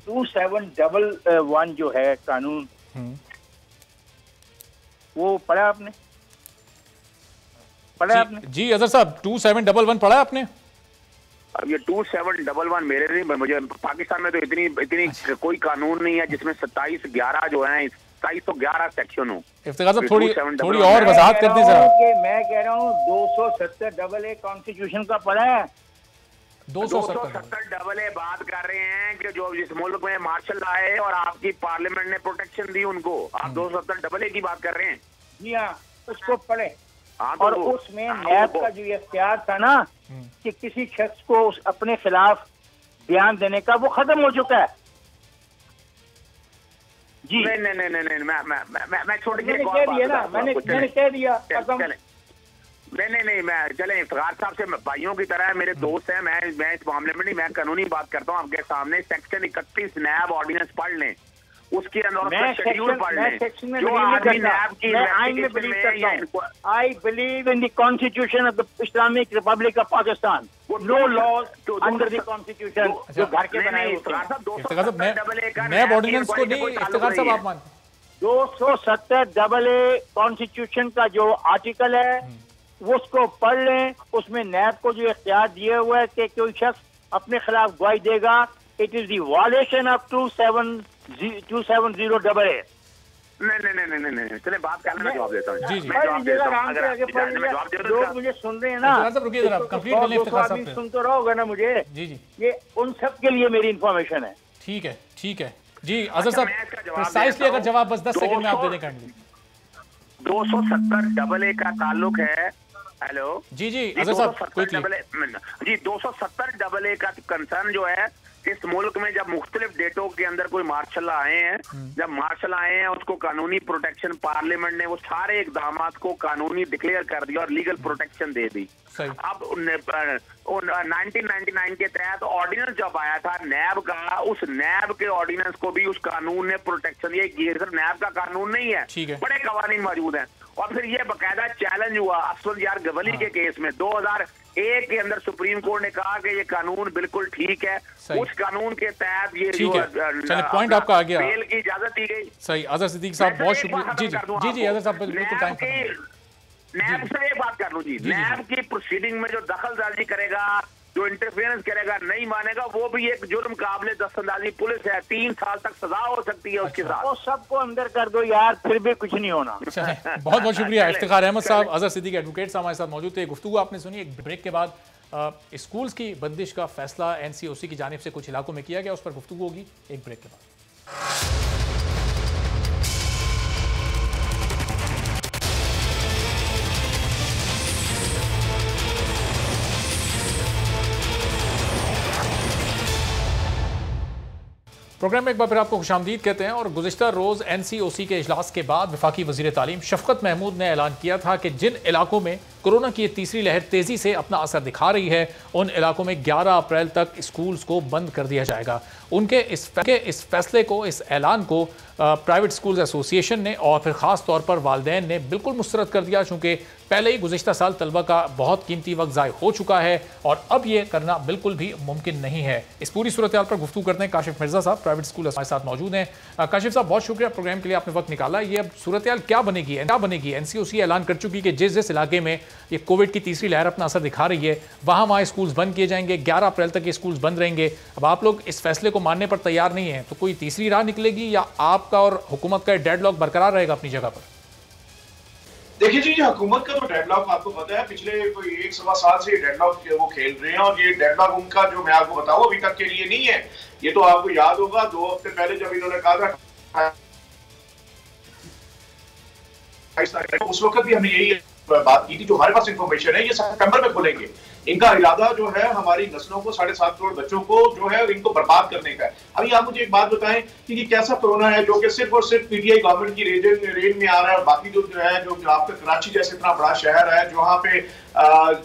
2711 जो है कानून, वो पढ़ा आपने? जी अजहर साहब 2711 पढ़ा आपने? अब ये 2711 मेरे नहीं, मुझे पाकिस्तान में तो इतनी कोई कानून नहीं है जिसमें 2711 जो है 2711 सेक्शन हो। इफ्तिखार साहब थोड़ी और वजाहत कर दी जरा। मैं कह रहा हूँ 270 कॉन्स्टिट्यूशन का पढ़ा है। 270 बात कर रहे हैं कि जो जिस मुल्क में मार्शल लॉ है और आपकी पार्लियामेंट ने प्रोटेक्शन दी उनको, आप 270 की बात कर रहे हैं। जी हाँ, उसको पढ़े। हाँ, और उसमें नैब का जो इख्तियार था ना कि किसी शख्स को अपने खिलाफ बयान देने का, वो खत्म हो चुका है जी। नहीं, मैं छोड़ के मैंने कह दिया। नहीं, मैं चले इफ्तिखार साहब से भाइयों की तरह मेरे दोस्त हैं, मैं इस मामले में नहीं, मैं कानूनी बात करता हूँ आपके सामने। सेक्शन 31 नैब ऑर्डिनेंस पढ़ लें, उसके अंदर शेड्यूल पढ़ लें। जो आदमी नैब की I believe in the Constitution of the Islamic Republic of Pakistan. No laws under the Constitution जो घर के बनाए होते हैं। नैब ऑर्डिनेंस को नहीं इफ्तिखार साहब आप मानते? 270 कॉन्स्टिट्यूशन का जो आर्टिकल है वो उसको पढ़ लें। उसमें नैब को जो इख्तियार दिए हुए है कि कोई शख्स अपने खिलाफ गवाही देगा, it is the violation of 270 नहीं, चले बात करने में जवाब देता हूँ। जी, लोग मुझे सुन रहे हैं ना, रुकिए जरा, कंप्लीट कर लें इफ्तिखार साहब। सुन तो रहा होगा ना मुझे। जी, ये उन सब के लिए मेरी इंफॉर्मेशन है। ठीक है जी। अजहर साहब प्रिसाइसली अगर जवाब बस 10 सेकंड में आप दे दें काइंडली। 270 का ताल्लुक है। हेलो जी अजहर साहब जी 270 का कंसर्न जो है, इस मुल्क में जब मुख्तलिफ डेटों के अंदर कोई मार्शल आए हैं, जब मार्शल आए हैं उसको कानूनी प्रोटेक्शन, पार्लियामेंट ने वो सारे इकदाम को कानूनी डिक्लेयर कर दिया और लीगल प्रोटेक्शन दे दी। अब 1999 के तहत ऑर्डिनेंस जब आया था नैब का, उस नैब के ऑर्डिनेंस को भी उस कानून ने प्रोटेक्शन, ये सिर्फ नैब का कानून नहीं है, बड़े कवानीन मौजूद हैं। और फिर ये बकायदा चैलेंज हुआ अफजल यार गवली के केस में 2001 के अंदर सुप्रीम कोर्ट ने कहा कि ये कानून बिल्कुल ठीक है। उस कानून के तहत ये चलिए पॉइंट आपका आ गया, बेल की इजाजत दी गई। सही। अजहर सिद्दीकी साहब बहुत शुक्रिया। जी अजहर साहब बिल्कुल टाइम नैब से एक बात कर लूं जी, नैब की प्रोसीडिंग में जो दखलंदाजी करेगा, जो इंटरफेरेंस करेगा, नहीं मानेगा, वो भी एक जुर्म काबिले दस्तंदाजी पुलिस है, 3 साल तक सजा हो सकती है उसके साथ। वो सबको अंदर कर दो यार, फिर भी कुछ नहीं होना। बहुत शुक्रिया इफ्तिखार अहमद साहब, अजहर सिद्दीकी एडवोकेट साहब हमारे साथ मौजूद थे। गुफ्तगू आपने सुनी। एक ब्रेक के बाद स्कूल्स की बंदिश का फैसला NCOC की जानिब से कुछ इलाकों में किया गया, उस पर गुफ्तगू होगी एक ब्रेक के बाद। प्रोग्राम में एक बार फिर आपको खुशामदीद कहते हैं। और गुज़िश्ता रोज़ NCOC के इजलास के बाद वफाकी वज़ीर तालीम शफ़क़त महमूद ने ऐलान किया था कि जिन इलाकों में कोरोना की तीसरी लहर तेज़ी से अपना असर दिखा रही है, उन इलाकों में 11 अप्रैल तक स्कूल्स को बंद कर दिया जाएगा। उनके इस फैसले को, इस ऐलान को प्राइवेट स्कूल्स एसोसिएशन ने और फिर ख़ास तौर पर वालिदैन ने बिल्कुल मुस्तरद कर दिया, चूँकि पहले ही गुज़िश्ता साल तलबा का बहुत कीमती वक्त ज़ाय हो चुका है और अब ये करना बिल्कुल भी मुमकिन नहीं है। इस पूरी सूरत हाल पर गुफ्तगू करते हैं काशिफ मिर्ज़ा साहब, प्राइवेट स्कूल हमारे साथ मौजूद हैं। काशिफ साहब बहुत शुक्रिया प्रोग्राम के लिए, आपने वक्त निकाला। ये अब सूरत हाल क्या बनेगी? NCOC ऐलान कर चुकी कि जिस इलाके में ये कोविड की तीसरी लहर अपना असर दिखा रही है, वहाँ स्कूल्स बंद किए जाएंगे, 11 अप्रैल तक ये स्कूल्स बंद रहेंगे। अब आप लोग इस फैसले को मानने पर तैयार नहीं है, तो कोई तीसरी राह निकलेगी या आपका और हुकूमत का डेडलॉक बरकरार रहेगा अपनी जगह पर? देखिए जी, हुकूमत का तो डेडलॉक आपको पता है, पिछले कोई 1-1.25 साल से डेडलॉक वो खेल रहे हैं और ये डेडलॉक उनका जो मैं आपको बताऊं अभी तक के लिए नहीं है। ये तो आपको याद होगा 2 हफ्ते पहले जब इन्होंने कहा था, उस वक्त भी हमने यही बात की थी, जो हमारे पास इंफॉर्मेशन है ये सितंबर में खुलेंगे। इनका इरादा जो है हमारी नस्लों को, 7.5 करोड़ बच्चों को जो है इनको बर्बाद करने का है। अभी आप मुझे एक बात बताएं कि ये कैसा कोरोना है जो कि सिर्फ और सिर्फ PTI गवर्नमेंट की रेंज में आ रहा है, और बाकी जो है जो आपका कराची जैसे इतना बड़ा शहर है जहाँ पे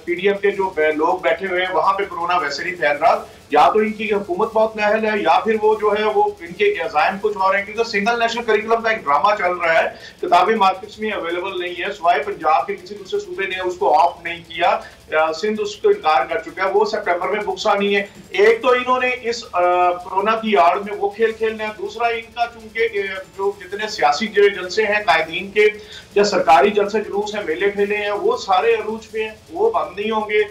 PDM के जो लोग बैठे हुए हैं वहां पे कोरोना वैसे नहीं फैल रहा। या तो इनकी हुकूमत बहुत नाअहल है या फिर वो जो है वो इनके अज़ाइम कुछ और हैं, क्योंकि सिंगल नेशनल करिकुलम का एक ड्रामा चल रहा है। किताबें मार्केट्स में अवेलेबल नहीं है, सिवाय पंजाब के किसी दूसरे सूबे ने उसको ऑफ नहीं किया, सिंध उसको इनकार कर चुका है, वो सितंबर में बुक्स आनी है। एक तो इन्होंने इस कोरोना की आड़ में वो खेल खेलना है, दूसरा इनका चूंकि जो जितने सियासी जलसे हैं कायदीन के या सरकारी जलसे जुलूस हैं, मेले ठेले हैं, वो सारे अरूज पे हैं, वो बंद नहीं होंगे।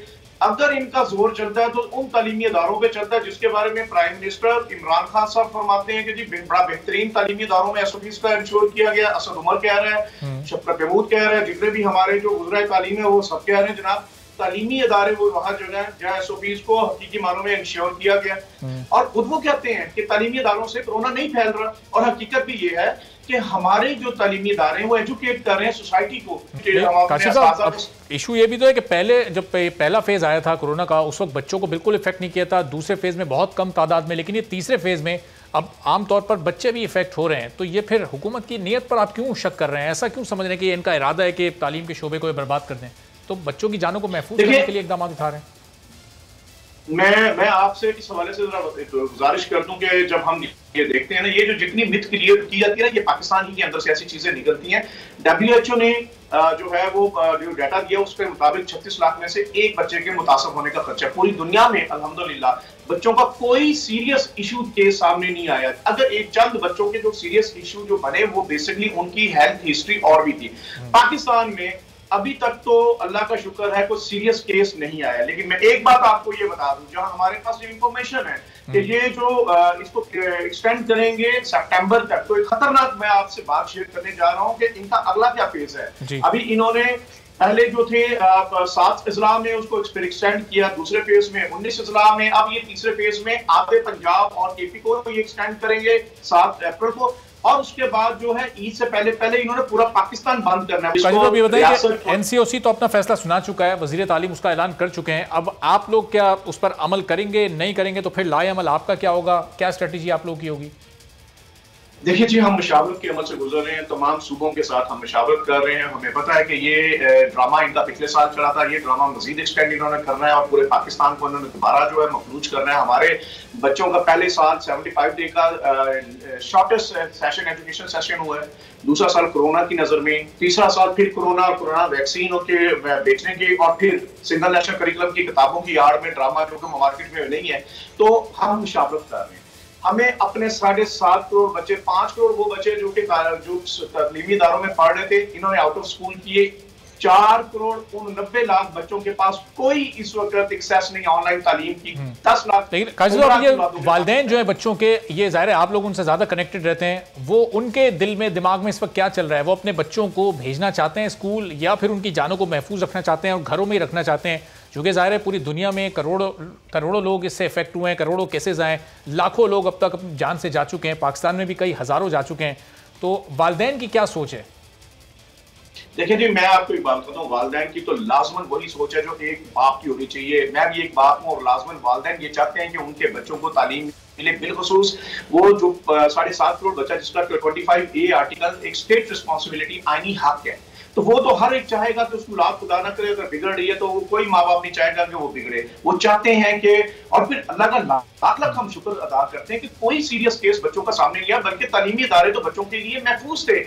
अगर इनका जोर चलता है तो उन तालीमी इदारों पे चलता है जिसके बारे में प्राइम मिनिस्टर इमरान खान साहब फरमाते हैं कि जी बड़ा बेहतरीन तालीमी इदारों में एसओपीज का इंश्योर किया गया। असद उमर कह रहा है, शफकत महमूद कह रहा है, जितने भी हमारे जो गुजरा तालीम है वो सब कह रहे हैं जनाब तालीमी इदारे वो वहां जगह है जहाँ एसओपीज को हकीकी मानों में इंश्योर किया गया। और खुद वो कहते हैं कि तालीमी इदारों से कोरोना नहीं फैल रहा, और हकीकत भी ये है कि हमारे जो तालीमी इदारे हैं वो एजुकेट कर रहे हैं सोसाइटी को। इशू ये भी तो है कि पहले जब पहला फेज आया था कोरोना का उस वक्त बच्चों को बिल्कुल इफेक्ट नहीं किया था, दूसरे फेज में बहुत कम तादाद में, लेकिन ये तीसरे फेज में अब आमतौर पर बच्चे भी इफेक्ट हो रहे हैं। तो ये फिर हुकूमत की नीयत पर आप क्यों शक कर रहे हैं? ऐसा क्यों समझ रहे हैं कि इनका इरादा है कि तालीम के शोबे को बर्बाद कर दें? तो बच्चों की जानों को महफूज करने के लिए इकदाम उठा रहे हैं। मैं आपसे इस हवाले से जरा गुजारिश कर दूं कि जब हम ये देखते हैं ना, ये जो जितनी मिथ क्रिएट की जाती है ना, ये पाकिस्तान ही के अंदर से ऐसी चीजें निकलती हैं। WHO ने जो है वो जो डाटा दिया उसके मुताबिक 36 लाख में से एक बच्चे के मुतासब होने का खर्चा पूरी दुनिया में अल्हम्दुलिल्लाह बच्चों का कोई सीरियस इशू केस सामने नहीं आया। अगर एक चंद बच्चों के जो सीरियस इशू जो बने वो बेसिकली उनकी हेल्थ हिस्ट्री और भी थी। पाकिस्तान में अभी तक तो अल्लाह का शुक्र है कोई सीरियस केस नहीं आया। लेकिन मैं एक बात आपको ये बता दूं, जहां हमारे पास इंफॉर्मेशन है कि ये जो इसको एक्सटेंड करेंगे सितंबर तक, तो एक खतरनाक मैं आपसे बात शेयर करने जा रहा हूं कि इनका अगला क्या फेज है। अभी इन्होंने पहले जो थे 7 अजला में उसको एक्सटेंड किया, दूसरे फेज में 19 अजला में, अब ये तीसरे फेज में आधे पंजाब और केपी को ये एक्सटेंड करेंगे 7 अप्रैल को, और उसके बाद जो है ईद से पहले इन्होंने पूरा पाकिस्तान बंद करना है। एनसीओसी तो अपना फैसला सुना चुका है, वजीर तालीम उसका ऐलान कर चुके हैं। अब आप लोग क्या उस पर अमल करेंगे, नहीं करेंगे तो फिर लाए अमल आपका क्या होगा? क्या स्ट्रेटेजी आप लोगों की होगी? देखिए जी, हम मशावरत के अमल से गुजर रहे हैं, तमाम सूबों के साथ हम मशावरत कर रहे हैं। हमें पता है कि ये ड्रामा इनका पिछले साल चला था, ये ड्रामा मजीद एक्सटेंड इन्होंने करना है और पूरे पाकिस्तान को इन्होंने दोबारा जो है मफलूज करना है। हमारे बच्चों का पहले साल 75 डे का शॉर्टेस्ट सेशन एजुकेशन सेशन हुआ है, दूसरा साल कोरोना की नजर में, तीसरा साल फिर कोरोना और कोरोना वैक्सीन के बेचने के, और फिर सिंगल नेशनल करिकुलम की किताबों की आड़ में ड्रामा जो कि मार्केट में नहीं है। तो हम मशावरत कर रहे हैं। हमें अपने 7.5 करोड़ बच्चे, 5 करोड़ वो बच्चे जो कि तालीमी इदारों में पढ़ रहे थे, इन्होंने आउट ऑफ स्कूल किए। 4 करोड़ 90 लाख बच्चों के पास कोई इस वक्त एक्सेस नहीं ऑनलाइन तालीम की। 10 लाख। लेकिन वालिदैन जो है बच्चों के, ये जाहिर है आप लोग उनसे ज्यादा कनेक्टेड रहते हैं, वो उनके दिल में दिमाग में इस वक्त क्या चल रहा है? वो अपने बच्चों को भेजना चाहते हैं स्कूल, या फिर उनकी जानों को महफूज रखना चाहते हैं और घरों में ही रखना चाहते हैं? क्योंकि जाहिर है पूरी दुनिया में करोड़ों लोग इससे इफेक्ट हुए हैं, करोड़ों केसेज आए, लाखों लोग अब तक अपनी जान से जा चुके हैं, पाकिस्तान में भी कई हजारों जा चुके हैं। तो वालिदैन की क्या सोच है? देखिए जी, मैं आपको एक बात बताता हूँ, वालिदैन की तो लाजमन वही सोच है जो एक बाप की होनी चाहिए। मैं भी एक बाप हूँ और लाजमन वालिदैन ये चाहते हैं कि उनके बच्चों को तालीम मिले। बिलखुसूस वो जो 7.5 करोड़ बच्चा जिसका 25A आर्टिकल एक स्टेट रिस्पॉन्सिबिलिटी आईनी हक है, तो वो तो हर एक चाहेगा कि उसको लाभ खुदा ना करे, अगर बिगड़ रही है तो कोई माँ बाप नहीं चाहेगा कि वो बिगड़े। वो चाहते हैं कि, और फिर अल्लाह का लाख हम शुक्र अदा करते हैं कि कोई सीरियस केस बच्चों का सामने नहीं आया, बल्कि तालीमी इदारे तो बच्चों के लिए महफूज थे।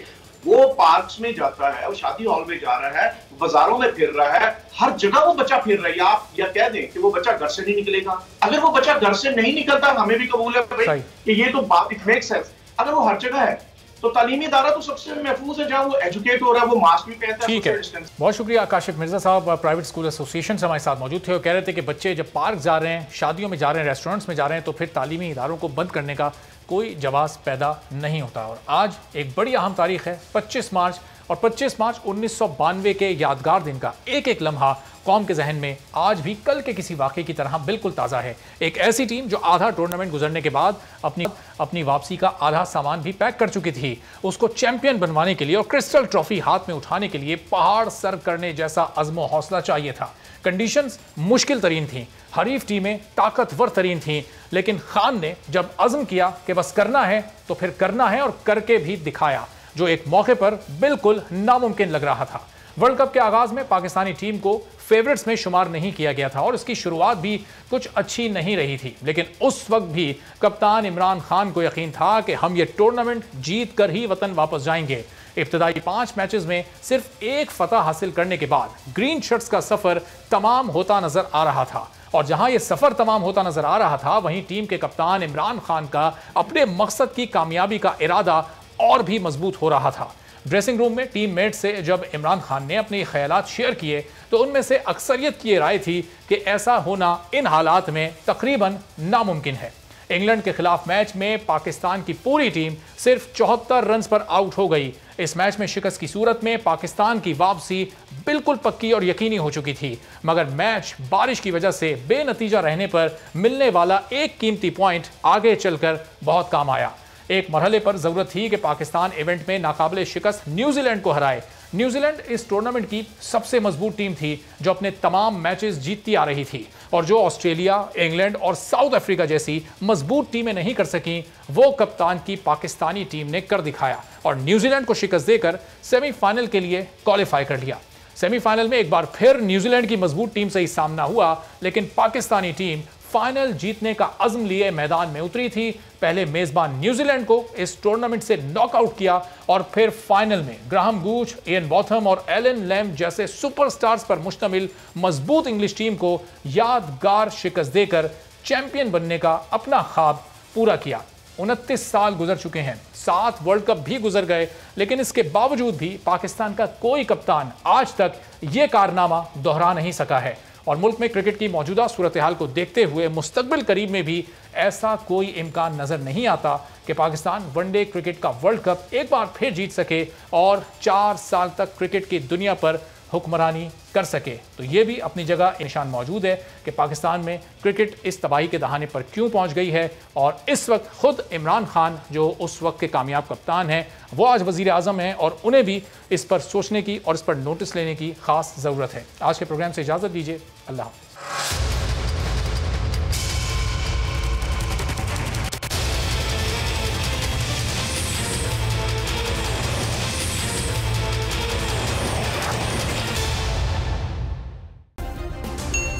वो पार्क्स में जाता है, वो शादी हॉल में जा रहा है, बाजारों में फिर रहा है, हर जगह वो बच्चा फिर रहा है। आप या कह दें कि वो बच्चा घर से नहीं निकलेगा। अगर वो बच्चा घर से नहीं निकलता, हमें भी कबूल है भाई कि ये तो बात इट मेक्स सेंस। अगर वो हर जगह है तो तालीमी इदारा तो सबसे महफूज है जहां वो एजुकेट हो रहा है, वो मास्क भी पहनता है। ठीक है, बहुत शुक्रिया। काशिफ मिर्जा साहब प्राइवेट स्कूल एसोसिएशन से हमारे साथ मौजूद थे और कह रहे थे कि बच्चे जब पार्क जा रहे हैं, शादियों में जा रहे हैं, रेस्टोरेंट्स में जा रहे हैं, तो फिर तालीमी इदारों को बंद करने का कोई जवाब पैदा नहीं होता। और आज एक बड़ी अहम तारीख है 25 मार्च, और 25 मार्च 1992 के यादगार दिन का एक एक लम्हा कौम के जहन में आज भी कल के किसी वाक़े की तरह बिल्कुल ताज़ा है। एक ऐसी टीम जो आधा टूर्नामेंट गुजरने के बाद अपनी वापसी का आधा सामान भी पैक कर चुकी थी, उसको चैंपियन बनवाने के लिए और क्रिस्टल ट्रॉफी हाथ में उठाने के लिए पहाड़ सर करने जैसा अज़्म व हौसला चाहिए था। कंडीशंस मुश्किल तरीन थीं, हरीफ टीमें ताकतवर तरीन थीं, लेकिन खान ने जब अज़्म किया कि बस करना है तो फिर करना है, और करके भी दिखाया, जो एक मौके पर बिल्कुल नामुमकिन लग रहा था। वर्ल्ड कप के आगाज में पाकिस्तानी टीम को फेवरेट्स में शुमार नहीं किया गया था और इसकी शुरुआत भी कुछ अच्छी नहीं रही थी, लेकिन उस वक्त भी कप्तान इमरान खान को यकीन था कि हम ये टूर्नामेंट जीत कर ही वतन वापस जाएंगे। इब्तदाई 5 मैचेस में सिर्फ एक फतह हासिल करने के बाद ग्रीन शर्ट्स का सफर तमाम होता नजर आ रहा था, और जहां यह सफर तमाम होता नजर आ रहा था, वहीं टीम के कप्तान इमरान खान का अपने मकसद की कामयाबी का इरादा और भी मजबूत हो रहा था। ड्रेसिंग रूम में टीम मेट से जब इमरान खान ने अपने ख्यालात शेयर किए तो उनमें से अक्सरियत की राय थी कि ऐसा होना इन हालात में तकरीबन नामुमकिन है। इंग्लैंड के खिलाफ मैच में पाकिस्तान की पूरी टीम सिर्फ 74 रन पर आउट हो गई। इस मैच में शिकस्त की सूरत में पाकिस्तान की वापसी बिल्कुल पक्की और यकीनी हो चुकी थी, मगर मैच बारिश की वजह से बेनतीजा रहने पर मिलने वाला एक कीमती पॉइंट आगे चलकर बहुत काम आया। एक मरहले पर जरूरत थी कि पाकिस्तान इवेंट में नाकाबिले शिकस्त न्यूजीलैंड को हराए। न्यूजीलैंड इस टूर्नामेंट की सबसे मजबूत टीम थी जो अपने तमाम मैचेस जीतती आ रही थी, और जो ऑस्ट्रेलिया, इंग्लैंड और साउथ अफ्रीका जैसी मजबूत टीमें नहीं कर सकी वो कप्तान की पाकिस्तानी टीम ने कर दिखाया और न्यूजीलैंड को शिकस्त देकर सेमीफाइनल के लिए क्वालिफाई कर लिया। सेमीफाइनल में एक बार फिर न्यूजीलैंड की मजबूत टीम से ही सामना हुआ, लेकिन पाकिस्तानी टीम फाइनल जीतने का अज़्म लिए मैदान में उतरी थी। पहले मेजबान न्यूजीलैंड को इस टूर्नामेंट से नॉकआउट किया और फिर फाइनल में ग्राहम गूच, इयन बॉथम और एलन लैम जैसे सुपरस्टार्स पर मुश्तमिल मजबूत इंग्लिश टीम को यादगार शिकस्त देकर चैंपियन बनने का अपना ख्वाब पूरा किया। 29 साल गुजर चुके हैं, 7 वर्ल्ड कप भी गुजर गए, लेकिन इसके बावजूद भी पाकिस्तान का कोई कप्तान आज तक ये कारनामा दोहरा नहीं सका है। और मुल्क में क्रिकेट की मौजूदा सूरत हाल को देखते हुए मुस्तकबिल करीब में भी ऐसा कोई इम्कान नजर नहीं आता कि पाकिस्तान वनडे क्रिकेट का वर्ल्ड कप एक बार फिर जीत सके और 4 साल तक क्रिकेट की दुनिया पर हुक्मरानी कर सके। तो ये भी अपनी जगह निशान मौजूद है कि पाकिस्तान में क्रिकेट इस तबाही के दहाने पर क्यों पहुंच गई है, और इस वक्त खुद इमरान खान जो उस वक्त के कामयाब कप्तान हैं वो आज वजीर आज़म हैं और उन्हें भी इस पर सोचने की और इस पर नोटिस लेने की खास ज़रूरत है। आज के प्रोग्राम से इजाज़त दीजिए। अल्लाह हाफ़िज़।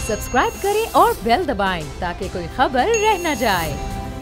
सब्सक्राइब करें और बेल दबाएं ताकि कोई खबर रह न जाए।